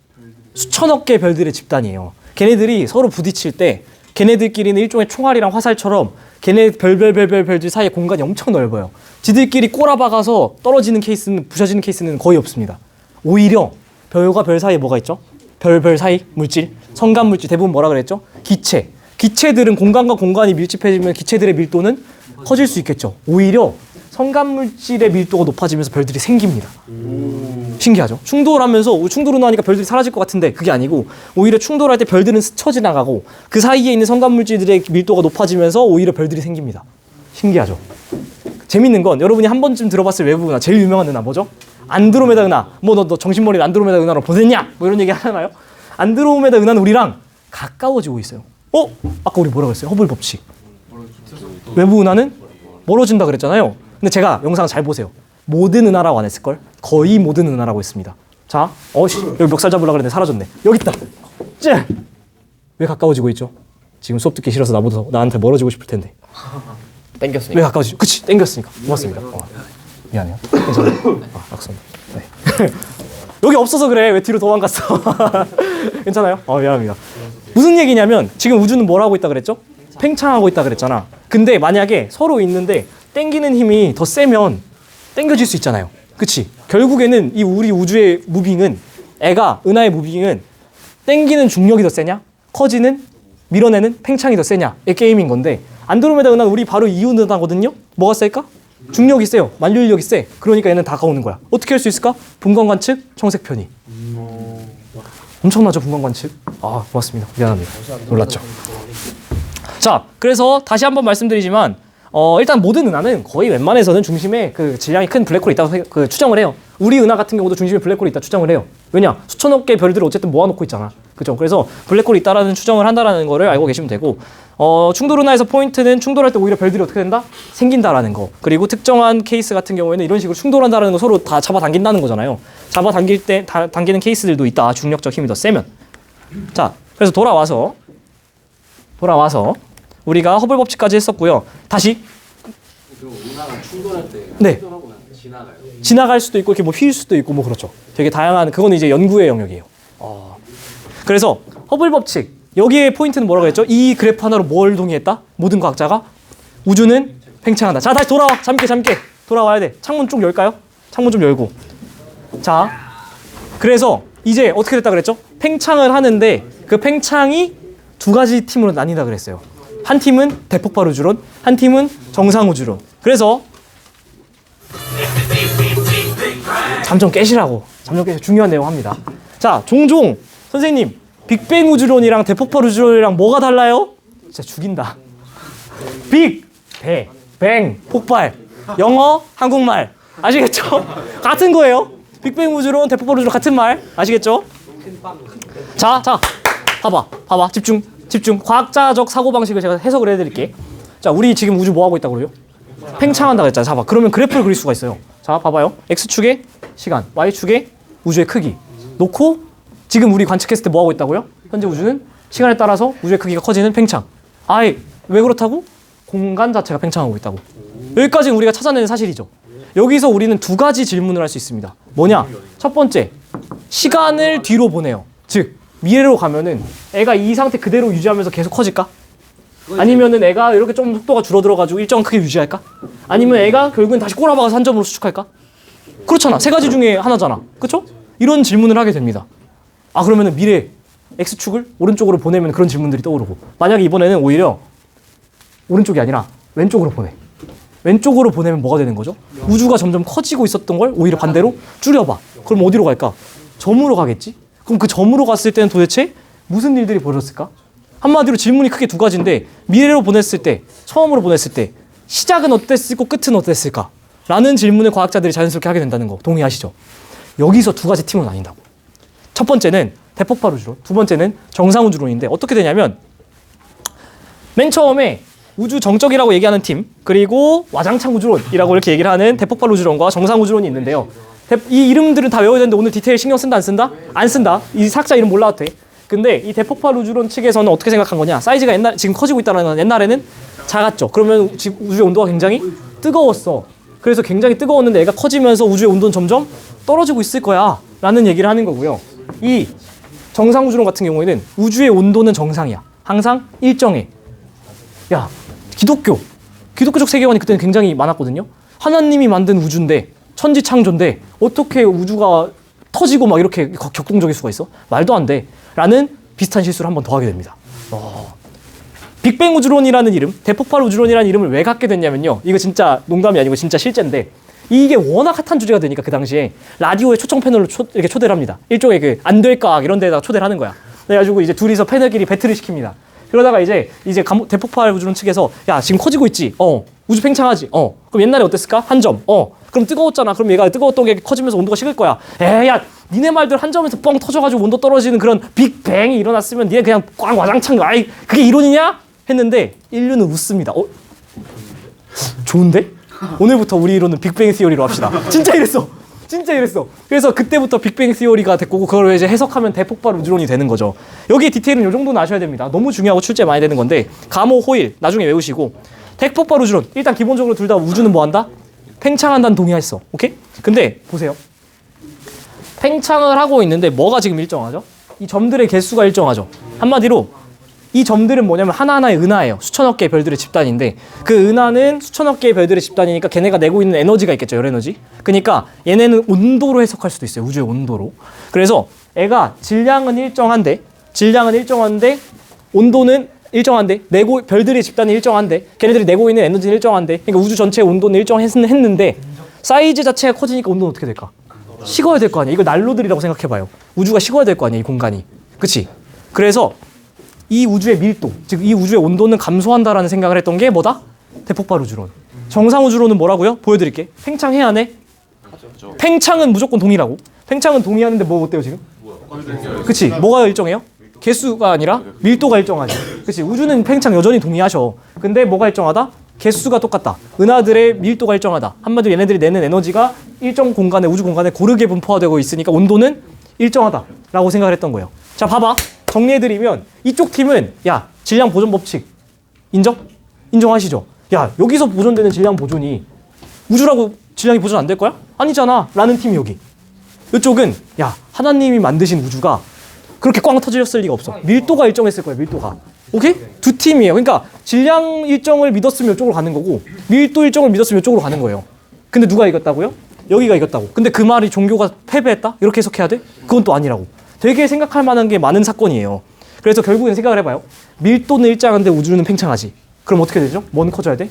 수천억 개 별들의 집단이에요. 걔네들이 서로 부딪힐 때 걔네들끼리는 일종의 총알이랑 화살처럼 걔네 별들 사이에 공간이 엄청 넓어요. 지들끼리 꼬라박아서 떨어지는 케이스는 부셔지는 케이스는 거의 없습니다. 오히려 별과 별 사이에 뭐가 있죠? 별 사이 물질, 성간 물질 대부분 뭐라 그랬죠? 기체. 기체들은 공간과 공간이 밀집해지면 기체들의 밀도는 커질 수 있겠죠. 오히려 성간 물질의 밀도가 높아지면서 별들이 생깁니다. 신기하죠? 충돌하면서 충돌을 하니까 별들이 사라질 것 같은데 그게 아니고 오히려 충돌할 때 별들은 스쳐 지나가고 그 사이에 있는 성간 물질들의 밀도가 높아지면서 오히려 별들이 생깁니다. 신기하죠? 재밌는 건 여러분이 한 번쯤 들어봤을 외부 은하 제일 유명한 은하 뭐죠? 안드로메다 은하. 뭐 너 정신머리를 안드로메다 은하로 보냈냐? 뭐 이런 얘기 하잖아요. 안드로메다 은하는 우리랑 가까워지고 있어요. 아까 우리 뭐라고 했어요? 허블 법칙. 외부 은하는 멀어진다 그랬잖아요. 근데 제가 영상 잘 보세요. 모든 은하라고 안 했을걸? 거의 모든 은하라고 했습니다. 자, 여기 멱살 잡으려고 그랬는데 사라졌네. 여기 있다. 쟤! 왜 가까워지고 있죠? 지금 수업 듣기 싫어서 나한테 멀어지고 싶을 텐데. 땡겼으니까. 왜 가까워지죠? 그치, 땡겼으니까. 고맙습니다. 미안해요. 괜찮아요. 악선. 네. 여기 없어서 그래. 왜 뒤로 도망갔어? 괜찮아요? 미안합니다. 무슨 얘기냐면 지금 우주는 뭘 하고 있다 그랬죠? 팽창하고 있다 그랬잖아. 근데 만약에 서로 있는데 땡기는 힘이 더 세면 땡겨질 수 있잖아요. 그치? 결국에는 이 우리 우주의 무빙은 은하의 무빙은 땡기는 중력이 더 세냐? 커지는 밀어내는 팽창이 더 세냐? 의 게임인 건데 안드로메다 은하는 우리 바로 이웃 은하거든요? 뭐가 셀까? 중력이 세요. 만류인력이 세. 그러니까 얘는 다가오는 거야. 어떻게 할 수 있을까? 분광 관측, 청색 편의. 엄청나죠, 분광 관측? 고맙습니다. 미안합니다. 놀랐죠? 자, 그래서 다시 한번 말씀드리지만 일단 모든 은하는 거의 웬만해서는 중심에 그 질량이 큰 블랙홀이 있다고 추정을 해요. 우리 은하 같은 경우도 중심에 블랙홀이 있다 추정을 해요. 왜냐? 수천억 개 별들을 어쨌든 모아놓고 있잖아. 그죠? 그래서 블랙홀이 있다라는 추정을 한다라는 거를 알고 계시면 되고 충돌 은하에서 포인트는 충돌할 때 오히려 별들이 어떻게 된다? 생긴다라는 거. 그리고 특정한 케이스 같은 경우에는 이런 식으로 충돌한다라는 거 서로 다 잡아당긴다는 거잖아요. 잡아당길 때 당기는 케이스들도 있다. 중력적 힘이 더 세면. 자, 그래서 돌아와서 우리가 허블 법칙까지 했었고요. 다시. 은하가 충돌할 때 네. 충돌하고 나면 지나가요. 지나갈 수도 있고 이렇게 뭐 휠 수도 있고 뭐 그렇죠. 되게 다양한 그거는 이제 연구의 영역이에요. 그래서 허블 법칙 여기에 포인트는 뭐라고 했죠? 이 그래프 하나로 뭘 동의했다? 모든 과학자가 우주는 팽창한다. 자, 다시 돌아와. 잠게 돌아와야 돼. 창문 쭉 열까요? 창문 좀 열고. 자, 그래서 이제 어떻게 됐다 그랬죠? 팽창을 하는데 그 팽창이 두 가지 팀으로 나뉜다 그랬어요. 한 팀은 대폭발 우주론, 한 팀은 정상 우주론. 그래서 잠 좀 깨시라고. 잠 좀 깨시 중요한 내용 합니다. 자, 종종 선생님 빅뱅 우주론이랑 대폭발 우주론이랑 뭐가 달라요? 진짜 죽인다. 빅, 대, 뱅, 폭발. 영어, 한국말. 아시겠죠? 같은 거예요. 빅뱅 우주론, 대폭발 우주론 같은 말. 아시겠죠? 자, 봐봐. 집중. 과학자적 사고방식을 제가 해석을 해드릴게. 자, 우리 지금 우주 뭐 하고 있다고 그래요? 팽창한다고 했잖아. 자, 봐. 그러면 그래프를 그릴 수가 있어요. 자, 봐봐요. X축에 시간, Y축에 우주의 크기 놓고 지금 우리 관측했을 때 뭐 하고 있다고요? 현재 우주는 시간에 따라서 우주의 크기가 커지는 팽창. 아예 왜 그렇다고? 공간 자체가 팽창하고 있다고. 여기까지는 우리가 찾아내는 사실이죠. 여기서 우리는 두 가지 질문을 할 수 있습니다. 뭐냐? 첫 번째, 시간을 뒤로 보내요. 즉, 미래로 가면은 애가 이 상태 그대로 유지하면서 계속 커질까? 아니면은 애가 이렇게 좀 속도가 줄어들어가지고 일정한 크기 유지할까? 아니면 애가 결국엔 다시 꼬라박아서 한 점으로 수축할까? 그렇잖아. 세 가지 중에 하나잖아. 그렇죠? 이런 질문을 하게 됩니다. 아, 그러면은 미래 X축을 오른쪽으로 보내면 그런 질문들이 떠오르고, 만약에 이번에는 오히려 오른쪽이 아니라 왼쪽으로 보내. 왼쪽으로 보내면 뭐가 되는 거죠? 우주가 점점 커지고 있었던 걸 오히려 반대로 줄여봐. 그럼 어디로 갈까? 점으로 가겠지? 그럼 그 점으로 갔을 때는 도대체 무슨 일들이 벌어졌을까? 한마디로 질문이 크게 두 가지인데, 미래로 보냈을 때, 처음으로 보냈을 때 시작은 어땠을까, 끝은 어땠을까? 라는 질문을 과학자들이 자연스럽게 하게 된다는 거 동의하시죠? 여기서 두 가지 팀으로 나뉜다고. 첫 번째는 대폭발 우주론, 두 번째는 정상 우주론인데, 어떻게 되냐면 맨 처음에 우주 정적이라고 얘기하는 팀, 그리고 와장창 우주론이라고 이렇게 얘기를 하는 대폭발 우주론과 정상 우주론이 있는데요. 이 이름들은 다 외워야 되는데 오늘 디테일 신경 쓴다 안 쓴다? 안 쓴다. 이 사학자 이름 몰라도 돼. 근데 이 대폭발 우주론 측에서는 어떻게 생각한 거냐? 사이즈가 지금 커지고 있다는 건 옛날에는 작았죠. 그러면 지금 우주의 온도가 굉장히 뜨거웠어. 그래서 굉장히 뜨거웠는데 애가 커지면서 우주의 온도는 점점 떨어지고 있을 거야 라는 얘기를 하는 거고요. 이 정상 우주론 같은 경우에는 우주의 온도는 정상이야. 항상 일정해. 야, 기독교적 세계관이 그때는 굉장히 많았거든요. 하나님이 만든 우주인데, 천지창조인데 어떻게 우주가 터지고 막 이렇게 격동적일 수가 있어? 말도 안 돼. 라는 비슷한 실수를 한 번 더 하게 됩니다. 빅뱅 우주론이라는 이름, 대폭발 우주론이라는 이름을 왜 갖게 됐냐면요. 이거 진짜 농담이 아니고 진짜 실제인데, 이게 워낙 핫한 주제가 되니까 그 당시에 라디오에 초청 패널로 이렇게 초대를 합니다. 일종의 그 안 될까 이런 데다가 초대를 하는 거야. 그래가지고 이제 둘이서 패널끼리 배틀을 시킵니다. 그러다가 이제 대폭발 우주론 측에서, 야, 지금 커지고 있지? 우주 팽창하지? 그럼 옛날에 어땠을까? 한 점. 그럼 뜨거웠잖아. 그럼 얘가 뜨거웠던 게 커지면서 온도가 식을 거야. 야, 니네 말들 한 점에서 뻥 터져가지고 온도 떨어지는 그런 빅뱅이 일어났으면 니네 그냥 꽝 와장창, 아이, 그게 이론이냐? 했는데 인류는 웃습니다. 좋은데? 오늘부터 우리 이론은 빅뱅 시어리로 합시다. 진짜 이랬어. 그래서 그때부터 빅뱅 시어리가 됐고, 그걸 이제 해석하면 대폭발 우주론이 되는 거죠. 여기 디테일은 이 정도는 아셔야 됩니다. 너무 중요하고 출제 많이 되는 건데, 가모, 호일 나중에 외우시고, 대폭발 우주론 일단 기본적으로 둘 다 우주는 뭐 한다? 팽창한다는 동의했어. 오케이? 근데 보세요. 팽창을 하고 있는데 뭐가 지금 일정하죠? 이 점들의 개수가 일정하죠. 한마디로 이 점들은 뭐냐면 하나하나의 은하예요. 수천억 개의 별들의 집단인데, 그 은하는 수천억 개의 별들의 집단이니까 걔네가 내고 있는 에너지가 있겠죠. 열 에너지. 그러니까 얘네는 온도로 해석할 수도 있어요. 우주의 온도로. 그래서 애가 질량은 일정한데 온도는 일정한데, 별들의 집단이 일정한데, 걔네들이 내고 있는 에너지는 일정한데, 그러니까 우주 전체의 온도는 일정했는데 사이즈 자체가 커지니까 온도는 어떻게 될까? 식어야 될 거 아니야. 이거 난로들이라고 생각해봐요. 우주가 식어야 될 거 아니야, 이 공간이. 그치? 그래서 이 우주의 밀도, 즉 이 우주의 온도는 감소한다라는 생각을 했던 게 뭐다? 대폭발 우주론. 정상 우주론은 뭐라고요? 보여드릴게. 팽창해야 하네? 팽창은 무조건 동의라고. 팽창은 동의하는데 뭐 어때요 지금? 그치? 뭐가 일정해요? 개수가 아니라 밀도가 일정하지. 그치? 우주는 팽창 여전히 동의하셔. 근데 뭐가 일정하다? 개수가 똑같다. 은하들의 밀도가 일정하다. 한마디로 얘네들이 내는 에너지가 일정 공간에, 우주 공간에 고르게 분포되고 있으니까 온도는 일정하다라고 생각을 했던 거예요. 자, 봐봐. 정리해드리면 이쪽 팀은, 야, 질량 보존 법칙 인정하시죠? 야, 여기서 보존되는 질량 보존이 우주라고 질량이 보존 안 될 거야? 아니잖아 라는 팀이 여기. 이쪽은, 야, 하나님이 만드신 우주가 그렇게 꽝 터졌을 리가 없어. 밀도가 일정했을 거야, 밀도가. 오케이? 두 팀이에요. 그러니까 질량 일정을 믿었으면 이쪽으로 가는 거고, 밀도 일정을 믿었으면 이쪽으로 가는 거예요. 근데 누가 이겼다고요? 여기가 이겼다고. 근데 그 말이 종교가 패배했다? 이렇게 해석해야 돼? 그건 또 아니라고. 되게 생각할 만한 게 많은 사건이에요. 그래서 결국엔 생각을 해봐요. 밀도는 일정한데 우주는 팽창하지. 그럼 어떻게 되죠? 뭐는 커져야 돼?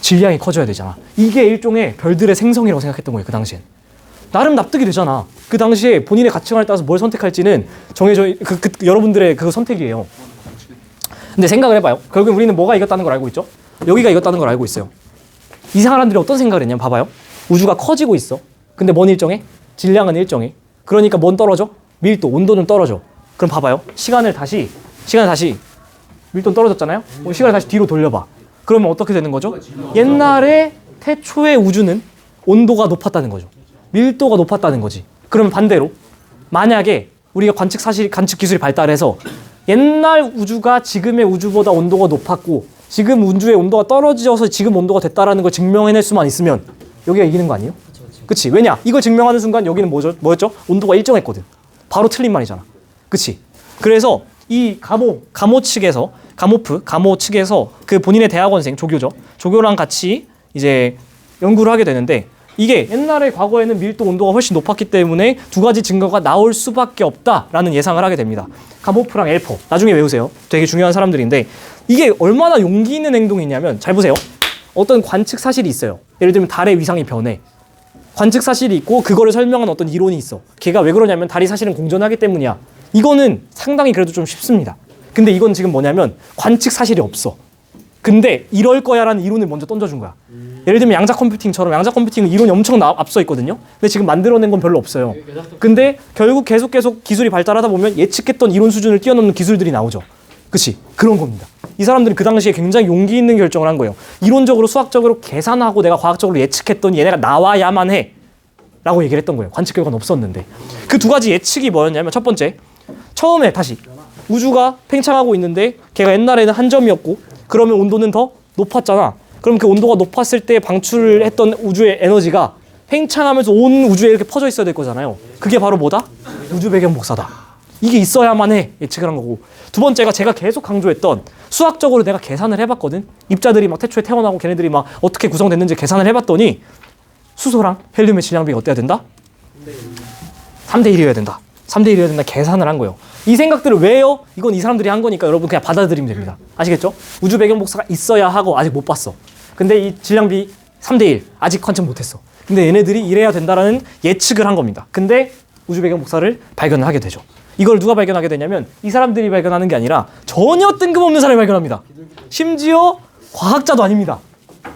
질량이 커져야 되잖아. 이게 일종의 별들의 생성이라고 생각했던 거예요, 그 당시엔. 나름 납득이 되잖아. 그 당시에 본인의 가치관에 따라서 뭘 선택할지는 정해져 여러분들의 그 선택이에요. 근데 생각을 해봐요. 결국 우리는 뭐가 이겼다는 걸 알고 있죠? 여기가 이겼다는 걸 알고 있어요. 이 사람들이 어떤 생각을 했냐면 봐봐요. 우주가 커지고 있어. 근데 뭔 일정해? 질량은 일정해. 그러니까 뭔 떨어져? 밀도, 온도는 떨어져. 그럼 봐봐요. 시간을 다시 밀도는 떨어졌잖아요. 시간을 다시 뒤로 돌려봐. 그러면 어떻게 되는 거죠? 옛날에 태초의 우주는 온도가 높았다는 거죠. 밀도가 높았다는 거지. 그러면 반대로 만약에 우리가 관측 기술이 발달해서 옛날 우주가 지금의 우주보다 온도가 높았고 지금 우주의 온도가 떨어져서 지금 온도가 됐다라는 걸 증명해낼 수만 있으면 여기가 이기는 거 아니에요? 그치? 왜냐? 이걸 증명하는 순간 여기는 뭐였죠? 온도가 일정했거든. 바로 틀린 말이잖아. 그치? 그래서 이 가모 측에서 그 본인의 대학원생 조교랑 같이 이제 연구를 하게 되는데 이게 옛날에 과거에는 밀도 온도가 훨씬 높았기 때문에 두 가지 증거가 나올 수밖에 없다라는 예상을 하게 됩니다. 가모프랑 엘퍼 나중에 외우세요. 되게 중요한 사람들인데 이게 얼마나 용기 있는 행동이냐면 잘 보세요. 어떤 관측 사실이 있어요. 예를 들면 달의 위상이 변해. 관측 사실이 있고 그거를 설명하는 어떤 이론이 있어. 걔가 왜 그러냐면 달이 사실은 공전하기 때문이야. 이거는 상당히 그래도 좀 쉽습니다. 근데 이건 지금 뭐냐면 관측 사실이 없어. 근데 이럴 거야라는 이론을 먼저 던져준 거야. 예를 들면 양자 컴퓨팅처럼 양자 컴퓨팅은 이론이 엄청 앞서 있거든요. 근데 지금 만들어낸 건 별로 없어요. 근데 결국 계속 기술이 발달하다 보면 예측했던 이론 수준을 뛰어넘는 기술들이 나오죠. 그치? 그런 겁니다. 이 사람들이 그 당시에 굉장히 용기 있는 결정을 한 거예요. 이론적으로 수학적으로 계산하고 내가 과학적으로 예측했더니 얘네가 나와야만 해 라고 얘기를 했던 거예요. 관측 결과는 없었는데. 그 두 가지 예측이 뭐였냐면 첫 번째, 처음에 다시 우주가 팽창하고 있는데 걔가 옛날에는 한 점이었고 그러면 온도는 더 높았잖아. 그럼 그 온도가 높았을 때 방출을 했던 우주의 에너지가 팽창하면서 온 우주에 이렇게 퍼져 있어야 될 거잖아요. 그게 바로 뭐다? 우주 배경 복사다. 이게 있어야만 해 예측을 한 거고. 두 번째가 제가 계속 강조했던 수학적으로 내가 계산을 해봤거든. 입자들이 막 태초에 태어나고 걔네들이 막 어떻게 구성됐는지 계산을 해봤더니 수소랑 헬륨의 질량비가 어때야 된다? 3대 1이어야 된다. 3대 1이어야 된다 계산을 한 거예요. 이 생각들을 왜요? 이건 이 사람들이 한 거니까 여러분 그냥 받아들이면 됩니다. 아시겠죠? 우주 배경 복사가 있어야 하고 아직 못 봤어. 근데 이 질량비 3대 1 아직 관측 못했어. 근데 얘네들이 이래야 된다라는 예측을 한 겁니다. 근데 우주 배경 복사를 발견을 하게 되죠. 이걸 누가 발견하게 되냐면 이 사람들이 발견하는 게 아니라 전혀 뜬금없는 사람이 발견합니다. 심지어 과학자도 아닙니다.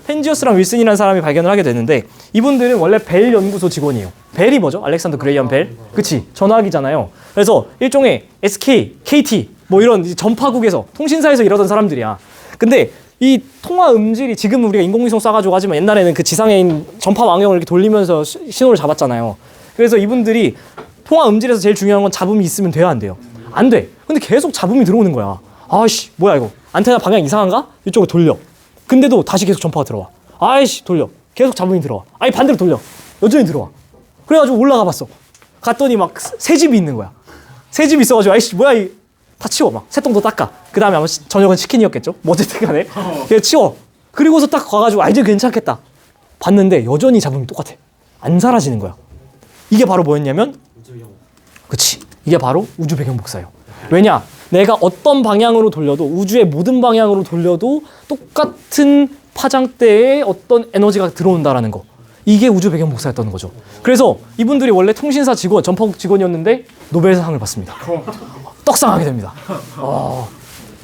펜지어스랑 윌슨이라는 사람이 발견을 하게 되는데 이분들은 원래 벨 연구소 직원이에요. 벨이 뭐죠? 알렉산더 그레이엄 벨. 그치? 전화기잖아요. 그래서 일종의 SK, KT 뭐 이런 전파국에서 통신사에서 일하던 사람들이야. 근데 이 통화 음질이 지금 우리가 인공위성 쏴가지고 하지만 옛날에는 그 지상에 있는 전파 왕형을 이렇게 돌리면서 신호를 잡았잖아요. 그래서 이분들이 통화 음질에서 제일 중요한 건 잡음이 있으면 돼야 안 돼요. 안 돼. 근데 계속 잡음이 들어오는 거야. 아이씨 뭐야 이거 안테나 방향 이상한가? 이쪽으로 돌려. 근데도 다시 계속 전파가 들어와. 아이씨 돌려. 계속 잡음이 들어와. 아니 반대로 돌려. 여전히 들어와. 그래가지고 올라가 봤어. 갔더니 막 새집이 있는 거야. 새집이 있어가지고 아이씨 뭐야 다 치워 막 새똥도 닦아. 그 다음에 아마 저녁은 치킨이었겠죠? 뭐 어쨌든 간에 그냥 치워. 그리고서 딱 가가지고 아 이제 괜찮겠다. 봤는데 여전히 잡음이 똑같아. 안 사라지는 거야. 이게 바로 뭐였냐면 그치 이게 바로 우주 배경 복사예요. 왜냐 내가 어떤 방향으로 돌려도 우주의 모든 방향으로 돌려도 똑같은 파장대에 어떤 에너지가 들어온다라는 거. 이게 우주 배경 복사였다는 거죠. 그래서 이분들이 원래 통신사 직원, 전파국 직원이었는데 노벨상을 받습니다. 떡상하게 됩니다.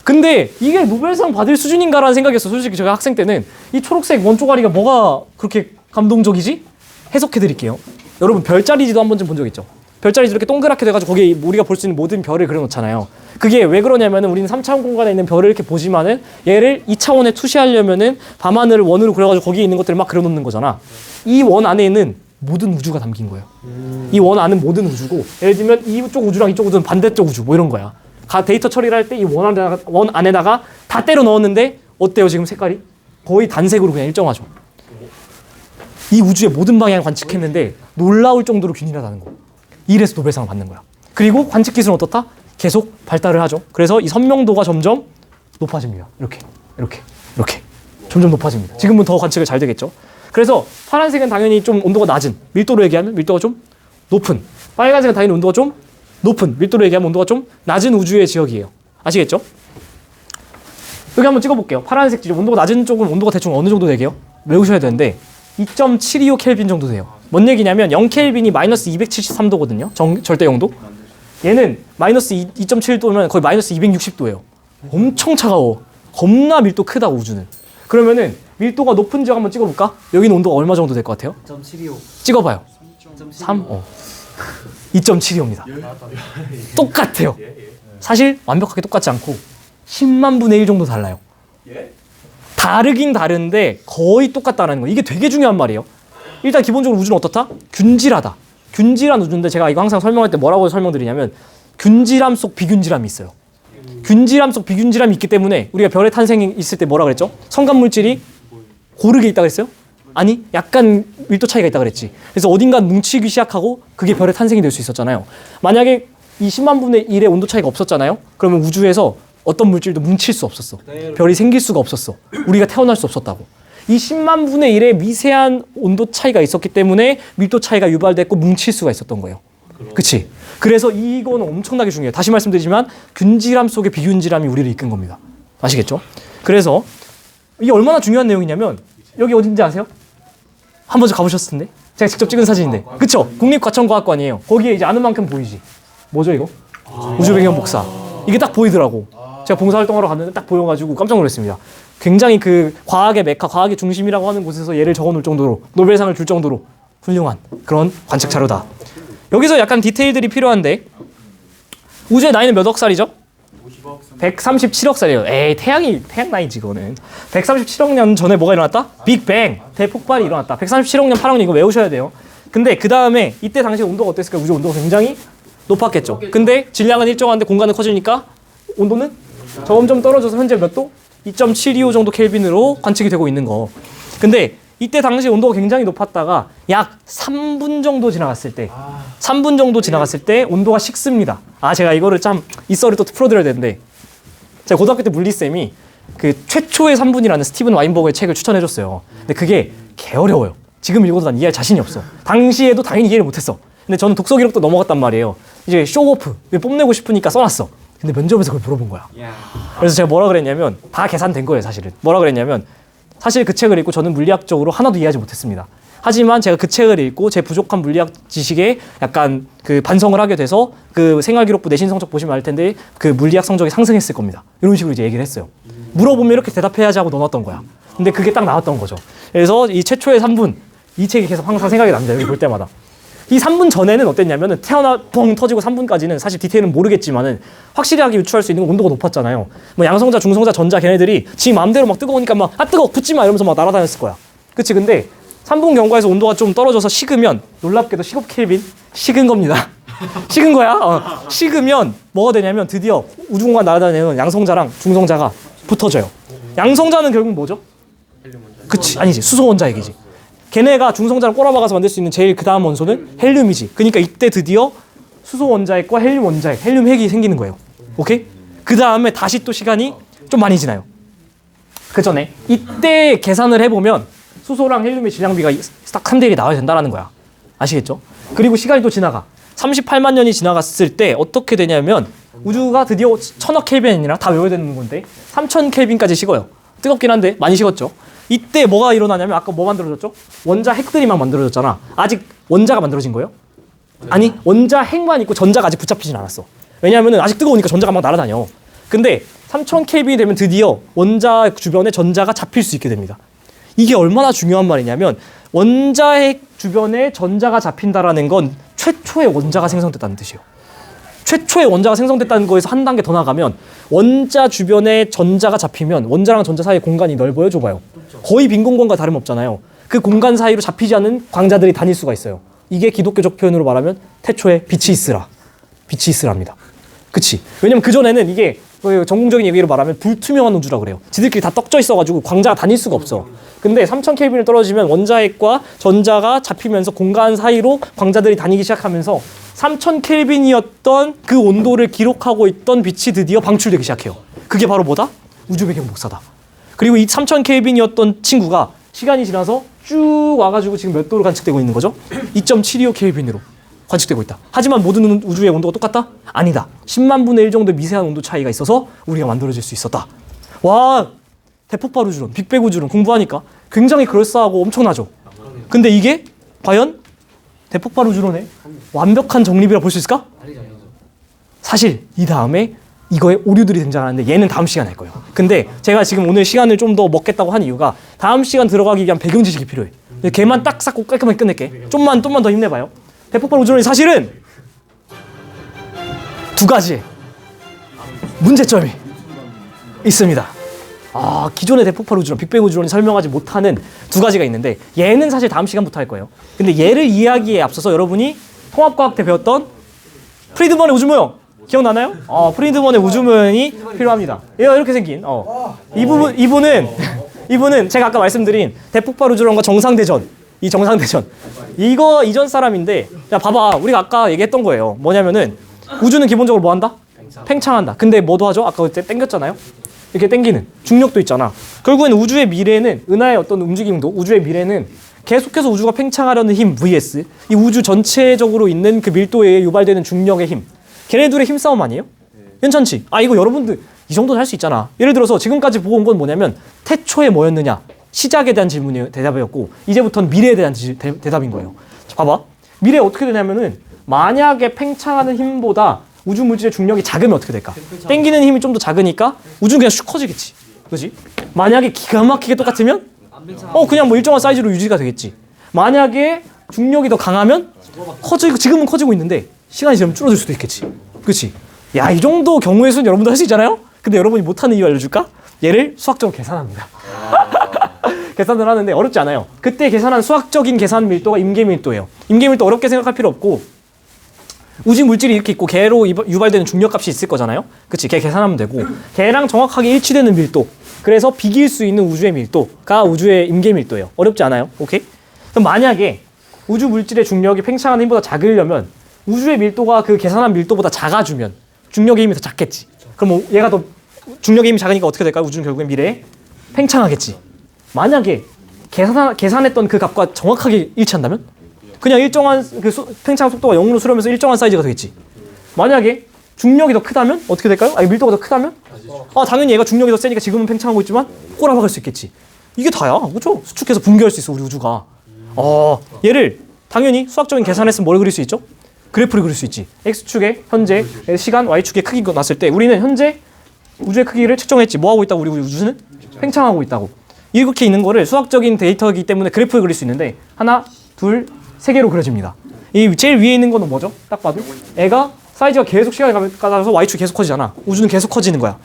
근데 이게 노벨상 받을 수준인가라는 생각이었어. 솔직히 제가 학생 때는 이 초록색 원 쪼가리가 뭐가 그렇게 감동적이지? 해석해 드릴게요. 여러분 별자리지도 한 번쯤 본 적 있죠? 별자리지 이렇게 동그랗게 돼가지고 거기에 우리가 볼 수 있는 모든 별을 그려놓잖아요. 그게 왜 그러냐면은 우리는 3차원 공간에 있는 별을 이렇게 보지만은 얘를 2차원에 투시하려면은 밤하늘을 원으로 그려가지고 거기에 있는 것들을 막 그려놓는 거잖아. 이 원 안에 있는 모든 우주가 담긴 거예요. 이 원 안은 모든 우주고 예를 들면 이쪽 우주랑 이쪽 우주는 반대쪽 우주 뭐 이런 거야. 데이터 처리를 할 때 이 원 안에다가 다 때려 넣었는데 어때요 지금 색깔이? 거의 단색으로 그냥 일정하죠. 이 우주의 모든 방향을 관측했는데 놀라울 정도로 균일하다는 거. 이래서 노벨상을 받는 거야. 그리고 관측 기술은 어떻다? 계속 발달을 하죠. 그래서 이 선명도가 점점 높아집니다. 이렇게 점점 높아집니다. 지금은 더 관측을 잘 되겠죠. 그래서 파란색은 당연히 좀 온도가 낮은, 밀도로 얘기하면 밀도가 좀 높은, 빨간색은 당연히 온도가 좀 높은, 밀도로 얘기하면 온도가 좀 낮은 우주의 지역이에요. 아시겠죠? 여기 한번 찍어볼게요. 파란색 지점, 온도가 낮은 쪽은 온도가 대충 어느 정도 되게요? 외우셔야 되는데 2.725 켈빈 정도 돼요. 뭔 얘기냐면 0켈빈이 마이너스 273도거든요. 절대 영도. 얘는 마이너스 2.7도면 거의 마이너스 260도예요. 엄청 차가워. 겁나 밀도 크다고 우주는. 그러면은 밀도가 높은 지역 한번 찍어볼까? 여기는 온도가 얼마 정도 될 것 같아요? 2.725. 찍어봐요. 3? 2.75입니다. 똑같아요. 사실 완벽하게 똑같지 않고 10만 분의 1 정도 달라요. 다르긴 다른데 거의 똑같다는 거. 이게 되게 중요한 말이에요. 일단 기본적으로 우주는 어떻다? 균질하다. 균질한 우주인데 제가 이거 항상 설명할 때 뭐라고 설명드리냐면 균질함 속 비균질함이 있어요. 균질함 속 비균질함이 있기 때문에 우리가 별의 탄생이 있을 때 뭐라 그랬죠? 성간물질이 고르게 있다 그랬어요? 아니 약간 밀도 차이가 있다 그랬지. 그래서 어딘가 뭉치기 시작하고 그게 별의 탄생이 될 수 있었잖아요. 만약에 이 10만 분의 1의 온도 차이가 없었잖아요. 그러면 우주에서 어떤 물질도 뭉칠 수 없었어. 별이 생길 수가 없었어. 우리가 태어날 수 없었다고. 이 10만 분의 1의 미세한 온도 차이가 있었기 때문에 밀도 차이가 유발됐고 뭉칠 수가 있었던 거예요. 그치? 그래서 이거는 엄청나게 중요해요. 다시 말씀드리지만 균질함 속에 비균질함이 우리를 이끈 겁니다. 아시겠죠? 그래서 이게 얼마나 중요한 내용이냐면 여기 어딘지 아세요? 한 번쯤 가보셨을 텐데 제가 직접 찍은 사진인데 그쵸? 국립과천과학관이에요. 거기에 이제 아는 만큼 보이지? 뭐죠 이거? 우주배경 복사. 이게 딱 보이더라고. 제가 봉사활동하러 갔는데 딱 보여가지고 깜짝 놀랐습니다. 굉장히 그 과학의 메카, 과학의 중심이라고 하는 곳에서 얘를 적어놓을 정도로 노벨상을 줄 정도로 훌륭한 그런 관측 자료다. 여기서 약간 디테일들이 필요한데 우주의 나이는 몇 억 살이죠? 137억 살이에요. 에이 태양 나이지 그거는. 137억 년 전에 뭐가 일어났다? 빅뱅 대폭발이 일어났다. 137억 년 8억 년 이거 외우셔야 돼요. 근데 그 다음에 이때 당시 온도가 어땠을까? 우주 온도가 굉장히 높았겠죠. 근데 질량은 일정한데 공간은 커지니까 온도는 점점 떨어져서 현재 몇 도? 2.725 정도 켈빈으로 관측이 되고 있는 거. 근데 이때 당시 온도가 굉장히 높았다가 약 3분 정도 지나갔을 때 3분 정도 지나갔을 때 온도가 식습니다. 제가 이거를 참 이 썰을 또 풀어드려야 되는데 제가 고등학교 때 물리쌤이 그 최초의 3분이라는 스티븐 와인버그의 책을 추천해줬어요. 근데 그게 개 어려워요. 지금 읽어도 난 이해할 자신이 없어. 당시에도 당연히 이해를 못했어. 근데 저는 독서 기록도 넘어갔단 말이에요. 이제 쇼오프 뽐내고 싶으니까 써놨어. 근데 면접에서 그걸 물어본 거야. 그래서 제가 뭐라 그랬냐면 다 계산된 거예요 사실은. 뭐라 그랬냐면 사실 그 책을 읽고 저는 물리학적으로 하나도 이해하지 못했습니다. 하지만 제가 그 책을 읽고 제 부족한 물리학 지식에 약간 그 반성을 하게 돼서 그 생활기록부 내신 성적 보시면 알 텐데 그 물리학 성적이 상승했을 겁니다. 이런 식으로 이제 얘기를 했어요. 물어보면 이렇게 대답해야지 하고 넣어놨던 거야. 근데 그게 딱 나왔던 거죠. 그래서 이 최초의 3분 이 책이 계속 항상 생각이 납니다. 여기 볼 때마다. 이 3분 전에는 어땠냐면은 태어나 뻥 터지고 3분까지는 사실 디테일은 모르겠지만은 확실하게 유추할 수 있는 건 온도가 높았잖아요. 뭐 양성자, 중성자, 전자 걔네들이 지 마음대로 막 뜨거우니까 막 뜨거워 붙지 마 이러면서 막 날아다녔을 거야. 그치? 근데 3분 경과에서 온도가 좀 떨어져서 식으면 놀랍게도 15 켈빈 식은 겁니다. 식은 거야. 식으면 뭐가 되냐면 드디어 우주공간 날아다니는 양성자랑 중성자가 붙어져요. 양성자는 결국 뭐죠? 그치? 아니지. 수소 원자 얘기지. 걔네가 중성자를 꼬라박아서 만들 수 있는 제일 그 다음 원소는 헬륨이지. 그러니까 이때 드디어 수소 원자핵과 헬륨 원자핵, 헬륨 핵이 생기는 거예요. 오케이? 그 다음에 다시 또 시간이 좀 많이 지나요. 그 전에 이때 계산을 해보면 수소랑 헬륨의 질량비가 딱 3대 1이 나와야 된다는 거야. 아시겠죠? 그리고 시간이 또 지나가. 38만 년이 지나갔을 때 어떻게 되냐면 우주가 드디어 1000억 켈빈이 아니라 다 외워야 되는 건데 3000 켈빈까지 식어요. 뜨겁긴 한데 많이 식었죠. 이때 뭐가 일어나냐면 아까 뭐 만들어졌죠? 원자 핵들이 막 만들어졌잖아. 아직 원자가 만들어진 거예요? 아니 원자 핵만 있고 전자가 아직 붙잡히진 않았어. 왜냐하면 아직 뜨거우니까 전자가 막 날아다녀. 근데 3000 켈빈이 되면 드디어 원자 주변에 전자가 잡힐 수 있게 됩니다. 이게 얼마나 중요한 말이냐면 원자핵 주변에 전자가 잡힌다라는 건 최초의 원자가 생성됐다는 뜻이에요. 최초의 원자가 생성됐다는 거에서 한 단계 더 나가면 원자 주변에 전자가 잡히면 원자랑 전자 사이의 공간이 넓어요, 좁아요? 거의 빈 공간과 다름없잖아요. 그 공간 사이로 잡히지 않는 광자들이 다닐 수가 있어요. 이게 기독교적 표현으로 말하면 태초에 빛이 있으라. 빛이 있으랍니다. 그치? 왜냐면 그전에는 이게 전공적인 얘기로 말하면 불투명한 우주라고 그래요. 지들끼리 다 떡져 있어가지고 광자가 다닐 수가 없어. 근데 3000 켈빈을 떨어지면 원자핵과 전자가 잡히면서 공간 사이로 광자들이 다니기 시작하면서 3000 켈빈이었던 그 온도를 기록하고 있던 빛이 드디어 방출되기 시작해요. 그게 바로 뭐다? 우주 배경 복사다. 그리고 이 3000 켈빈이었던 친구가 시간이 지나서 쭉 와가지고 지금 몇 도로 관측되고 있는 거죠? 2.725 켈빈으로 관측되고 있다. 하지만 모든 우주의 온도가 똑같다? 아니다. 10만 분의 1 정도 미세한 온도 차이가 있어서 우리가 만들어질 수 있었다. 와, 대폭발 우주론, 빅뱅 우주론 공부하니까 굉장히 그럴싸하고 엄청나죠. 근데 이게 과연 대폭발 우주론의 완벽한 정립이라 볼 수 있을까? 사실 이 다음에 이거에 오류들이 등장하는데 얘는 다음 시간에 할 거예요. 근데 제가 지금 오늘 시간을 좀 더 먹겠다고 한 이유가 다음 시간 들어가기 위한 배경 지식이 필요해. 걔만 딱 쌓고 깔끔하게 끝낼게. 좀만 더 힘내봐요. 대폭발 우주론이 사실은 두 가지의 문제점이 있습니다. 기존의 대폭발 우주론, 빅뱅 우주론이 설명하지 못하는 두 가지가 있는데 얘는 사실 다음 시간부터 할 거예요. 근데 얘를 이해하기에 앞서서 여러분이 통합과학 때 배웠던 프리드먼의 우주모형 기억나나요? 프리드먼의 우주모형이 필요합니다. 얘가 이렇게 생긴 이분은 제가 아까 말씀드린 대폭발 우주론과 정상대전 이거 이전 사람인데 야 봐봐 우리가 아까 얘기했던 거예요. 뭐냐면은 우주는 기본적으로 뭐 한다? 팽창한다. 근데 뭐도 하죠? 아까 그때 땡겼잖아요. 이렇게 땡기는 중력도 있잖아. 결국에는 우주의 미래는 은하의 어떤 움직임도 우주의 미래는 계속해서 우주가 팽창하려는 힘 vs 이 우주 전체적으로 있는 그 밀도에 의해 유발되는 중력의 힘. 걔네들의 힘싸움 아니에요? 괜찮지? 이거 여러분들 이 정도는 할 수 있잖아. 예를 들어서 지금까지 보고 온 건 뭐냐면 태초에 뭐였느냐 시작에 대한 대답이었고 이제부터는 미래에 대한 대답인 거예요. 자, 봐봐. 미래에 어떻게 되냐면은 만약에 팽창하는 힘보다 우주 물질의 중력이 작으면 어떻게 될까? 땡기는 힘이 좀 더 작으니까 우주는 그냥 슉 커지겠지. 그렇지? 만약에 기가 막히게 똑같으면 그냥 뭐 일정한 사이즈로 유지가 되겠지. 만약에 중력이 더 강하면 커지고 지금은 커지고 있는데 시간이 지나면 줄어들 수도 있겠지. 그렇지? 야, 이 정도 경우의 수는 여러분도 할 수 있잖아요? 근데 여러분이 못하는 이유 알려줄까? 얘를 수학적으로 계산합니다. 계산을 하는데 어렵지 않아요. 그때 계산한 수학적인 계산 밀도가 임계 밀도예요. 임계 밀도 어렵게 생각할 필요 없고 우주 물질이 이렇게 있고 걔로 유발되는 중력값이 있을 거잖아요. 그치? 걔 계산하면 되고 걔랑 정확하게 일치되는 밀도 그래서 비길 수 있는 우주의 밀도가 우주의 임계 밀도예요. 어렵지 않아요. 오케이? 그럼 만약에 우주 물질의 중력이 팽창하는 힘보다 작으려면 우주의 밀도가 그 계산한 밀도보다 작아주면 중력의 힘이 더 작겠지. 그럼 뭐 얘가 더 중력의 힘이 작으니까 어떻게 될까요? 우주는 결국엔 미래에 팽창하겠지. 만약에 계산했던 그 값과 정확하게 일치한다면 그냥 일정한 그 팽창 속도가 0으로 수렴해서 일정한 사이즈가 되겠지. 만약에 중력이 더 크다면 어떻게 될까요? 밀도가 더 크다면? 당연히 얘가 중력이 더 세니까 지금은 팽창하고 있지만 꼬라박을 수 있겠지. 이게 다야. 그렇죠? 수축해서 붕괴할 수 있어 우리 우주가. 얘를 당연히 수학적인 계산했으면 뭘 그릴 수 있죠? 그래프를 그릴 수 있지. X축에 현재 시간, Y축의 크기가 났을 때 우리는 현재 우주의 크기를 측정했지. 뭐 하고 있다고 우리 우주는? 팽창하고 있다고. 이렇게 있는 거를 수학적인 데이터이기 때문에 그래프를 그릴 수 있는데 하나, 둘, 세 개로 그려집니다. 이 제일 위에 있는 거는 뭐죠? 딱 봐도 애가 사이즈가 계속 시간이 가면서 Y축이 계속 커지잖아. 우주는 계속 커지는 거야.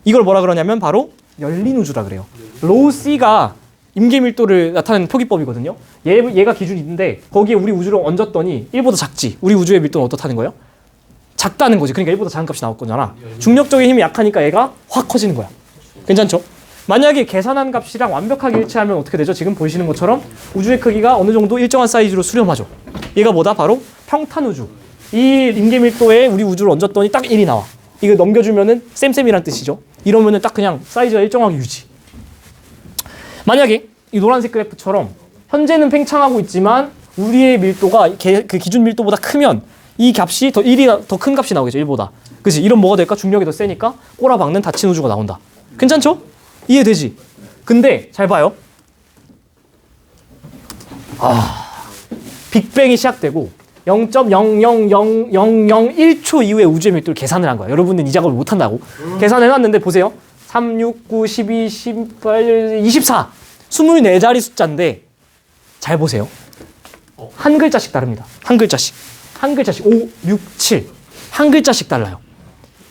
이걸 뭐라 그러냐면 바로 열린 우주라 그래요. 로우 C가 임계 밀도를 나타내는 표기법이거든요. 얘가 기준인데 거기에 우리 우주를 얹었더니 1보다 작지. 우리 우주의 밀도는 어떻다는 거예요? 작다는 거지. 그러니까 1보다 작은 값이 나올 거잖아. 중력적인 힘이 약하니까 얘가 확 커지는 거야. 괜찮죠? 만약에 계산한 값이랑 완벽하게 일치하면 어떻게 되죠? 지금 보시는 것처럼 우주의 크기가 어느 정도 일정한 사이즈로 수렴하죠. 얘가 뭐다? 바로 평탄 우주. 이 임계 밀도에 우리 우주를 얹었더니 딱 1이 나와. 이거 넘겨주면은 쌤쌤이란 뜻이죠. 이러면은 딱 그냥 사이즈가 일정하게 유지. 만약에 이 노란색 그래프처럼 현재는 팽창하고 있지만 우리의 밀도가 그 기준 밀도보다 크면 이 값이 1이 더 큰 값이 나오겠죠. 1보다. 그치? 이런 뭐가 될까? 중력이 더 세니까 꼬라박는 닫힌 우주가 나온다. 괜찮죠? 이해되지? 근데 잘 봐요. 빅뱅이 시작되고 0.0000001초 이후에 우주의 밀도를 계산을 한 거야. 여러분은 이 작업을 못 한다고. 계산해놨는데 보세요. 3, 6, 9, 12, 18, 24 24자리 숫자인데 잘 보세요. 한 글자씩 다릅니다. 한 글자씩 5, 6, 7 한 글자씩 달라요.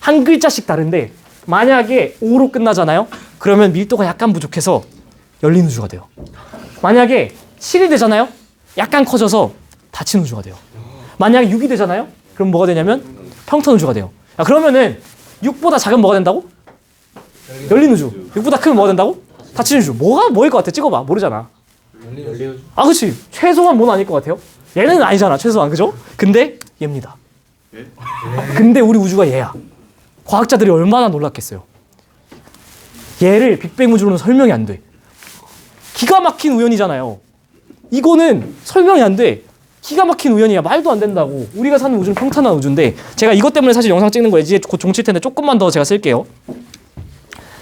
한 글자씩 다른데 만약에 5로 끝나잖아요. 그러면 밀도가 약간 부족해서 열린 우주가 돼요. 만약에 7이 되잖아요. 약간 커져서 닫힌 우주가 돼요. 만약에 6이 되잖아요. 그럼 뭐가 되냐면 평탄 우주가 돼요. 그러면은 6보다 작으면 뭐가 된다고? 열린 우주. 6보다 크면 뭐가 된다고? 닫힌 우주. 뭐일 것 같아? 찍어봐. 모르잖아. 열린 우주. 그치. 최소한 뭐는 아닐 것 같아요? 얘는 아니잖아. 최소한. 그죠? 근데 얘입니다. 근데 우리 우주가 얘야. 과학자들이 얼마나 놀랐겠어요. 얘를 빅뱅 우주로는 설명이 안 돼. 기가 막힌 우연이잖아요. 이거는 설명이 안 돼. 기가 막힌 우연이야. 말도 안 된다고. 우리가 사는 우주는 평탄한 우주인데 제가 이것 때문에 사실 영상 찍는 거 이제 곧 종칠 텐데 조금만 더 제가 쓸게요.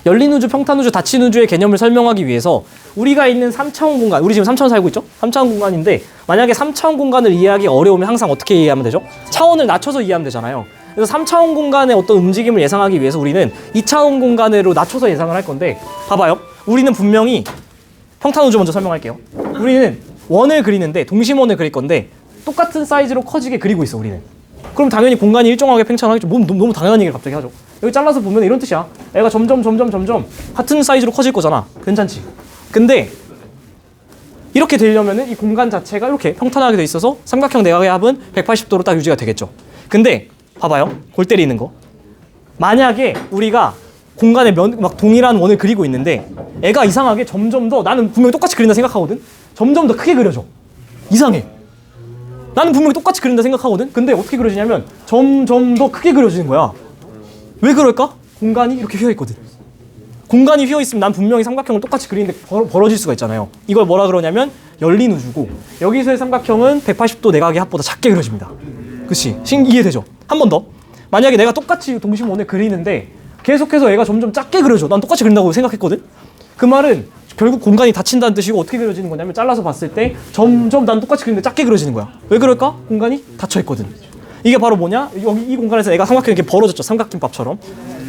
열린 우주, 평탄 우주, 닫힌 우주의 개념을 설명하기 위해서 우리가 있는 3차원 공간, 우리 지금 3차원 살고 있죠? 3차원 공간인데 만약에 3차원 공간을 이해하기 어려우면 항상 어떻게 이해하면 되죠? 차원을 낮춰서 이해하면 되잖아요. 그래서 3차원 공간의 어떤 움직임을 예상하기 위해서 우리는 2차원 공간으로 낮춰서 예상을 할 건데 봐봐요. 우리는 분명히 평탄 우주 먼저 설명할게요. 우리는 원을 그리는데 동심원을 그릴 건데 똑같은 사이즈로 커지게 그리고 있어 우리는. 그럼 당연히 공간이 일정하게 팽창하겠죠. 너무 당연한 얘기를 갑자기 하죠. 여기 잘라서 보면 이런 뜻이야. 애가 점점 같은 사이즈로 커질 거잖아. 괜찮지? 근데 이렇게 되려면은 이 공간 자체가 이렇게 평탄하게 돼 있어서 삼각형 내각의 합은 180도로 딱 유지가 되겠죠. 근데 봐봐요. 골 때리는 거. 만약에 우리가 공간에 막 동일한 원을 그리고 있는데 애가 이상하게 점점 더 나는 분명히 똑같이 그린다 생각하거든. 점점 더 크게 그려져. 이상해. 나는 분명히 똑같이 그린다 생각하거든. 근데 어떻게 그려지냐면 점점 더 크게 그려지는 거야. 왜 그럴까? 공간이 이렇게 휘어있거든. 공간이 휘어있으면 난 분명히 삼각형을 똑같이 그리는데 벌어질 수가 있잖아요. 이걸 뭐라 그러냐면 열린 우주고 여기서의 삼각형은 180도 내각의 합보다 작게 그려집니다. 그치? 이해되죠? 한 번 더. 만약에 내가 똑같이 동심원을 그리는데 계속해서 얘가 점점 작게 그려져. 난 똑같이 그린다고 생각했거든. 그 말은 결국 공간이 닫힌다는 뜻이고 어떻게 그려지는 거냐면 잘라서 봤을 때 점점 난 똑같이 그리는데 작게 그려지는 거야. 왜 그럴까? 공간이 닫혀있거든. 이게 바로 뭐냐? 여기 이 공간에서 애가 삼각형이 이렇게 벌어졌죠. 삼각김밥처럼.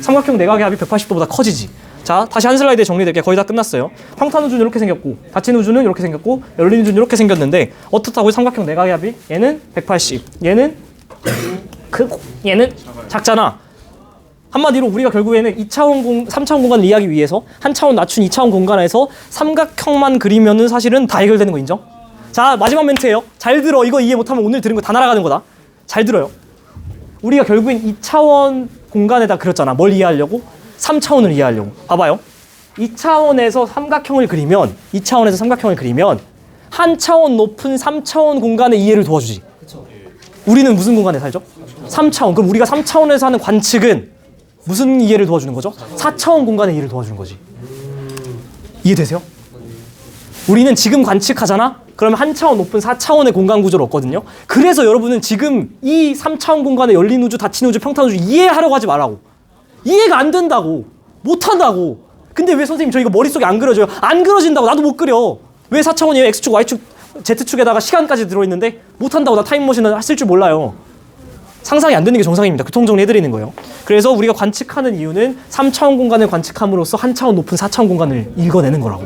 삼각형 내각의 합이 180도보다 커지지. 자, 다시 한 슬라이드에 정리될게. 거의 다 끝났어요. 평탄 우주는 이렇게 생겼고 닫힌 우주는 이렇게 생겼고 열린 우주는 이렇게 생겼는데 어떻다고 삼각형 내각의 합이? 얘는 180, 얘는 크고 얘는 작잖아. 한마디로 우리가 결국에는 3차원 공간을 이해하기 위해서 한 차원 낮춘 2차원 공간에서 삼각형만 그리면은 사실은 다 해결되는 거 인정? 자, 마지막 멘트예요. 잘 들어. 이거 이해 못하면 오늘 들은 거 다 날아가는 거다. 잘 들어요. 우리가 결국엔 2차원 공간에다 그렸잖아. 뭘 이해하려고? 3차원을 이해하려고. 봐봐요. 2차원에서 삼각형을 그리면 한 차원 높은 3차원 공간의 이해를 도와주지. 우리는 무슨 공간에 살죠? 3차원. 그럼 우리가 3차원에서 하는 관측은 무슨 이해를 도와주는 거죠? 4차원 공간의 이해를 도와주는 거지. 이해되세요? 우리는 지금 관측하잖아? 그러면 한 차원 높은 4차원의 공간 구조를 얻거든요. 그래서 여러분은 지금 이 3차원 공간의 열린 우주, 닫힌 우주, 평탄 우주 이해하려고 하지 말라고. 이해가 안 된다고. 못한다고. 근데 왜 선생님 저 이거 머릿속에 안 그려져요? 안 그려진다고. 나도 못 그려. 왜 4차원이에요? X축, Y축, Z축에다가 시간까지 들어있는데 못한다고. 나 타임머신을 쓸 줄 몰라요. 상상이 안 되는 게 정상입니다. 교통정리 해드리는 거예요. 그래서 우리가 관측하는 이유는 3차원 공간을 관측함으로써 한 차원 높은 4차원 공간을 읽어내는 거라고.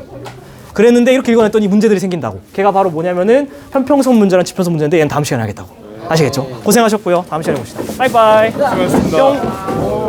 그랬는데 이렇게 읽어냈더니 문제들이 생긴다고. 걔가 바로 뭐냐면은 편평선 문제랑 지편선 문제인데 얘는 다음 시간에 하겠다고. 아시겠죠? 고생하셨고요. 다음 시간에 봅시다. 바이바이. 수고하셨습니다. 뿅.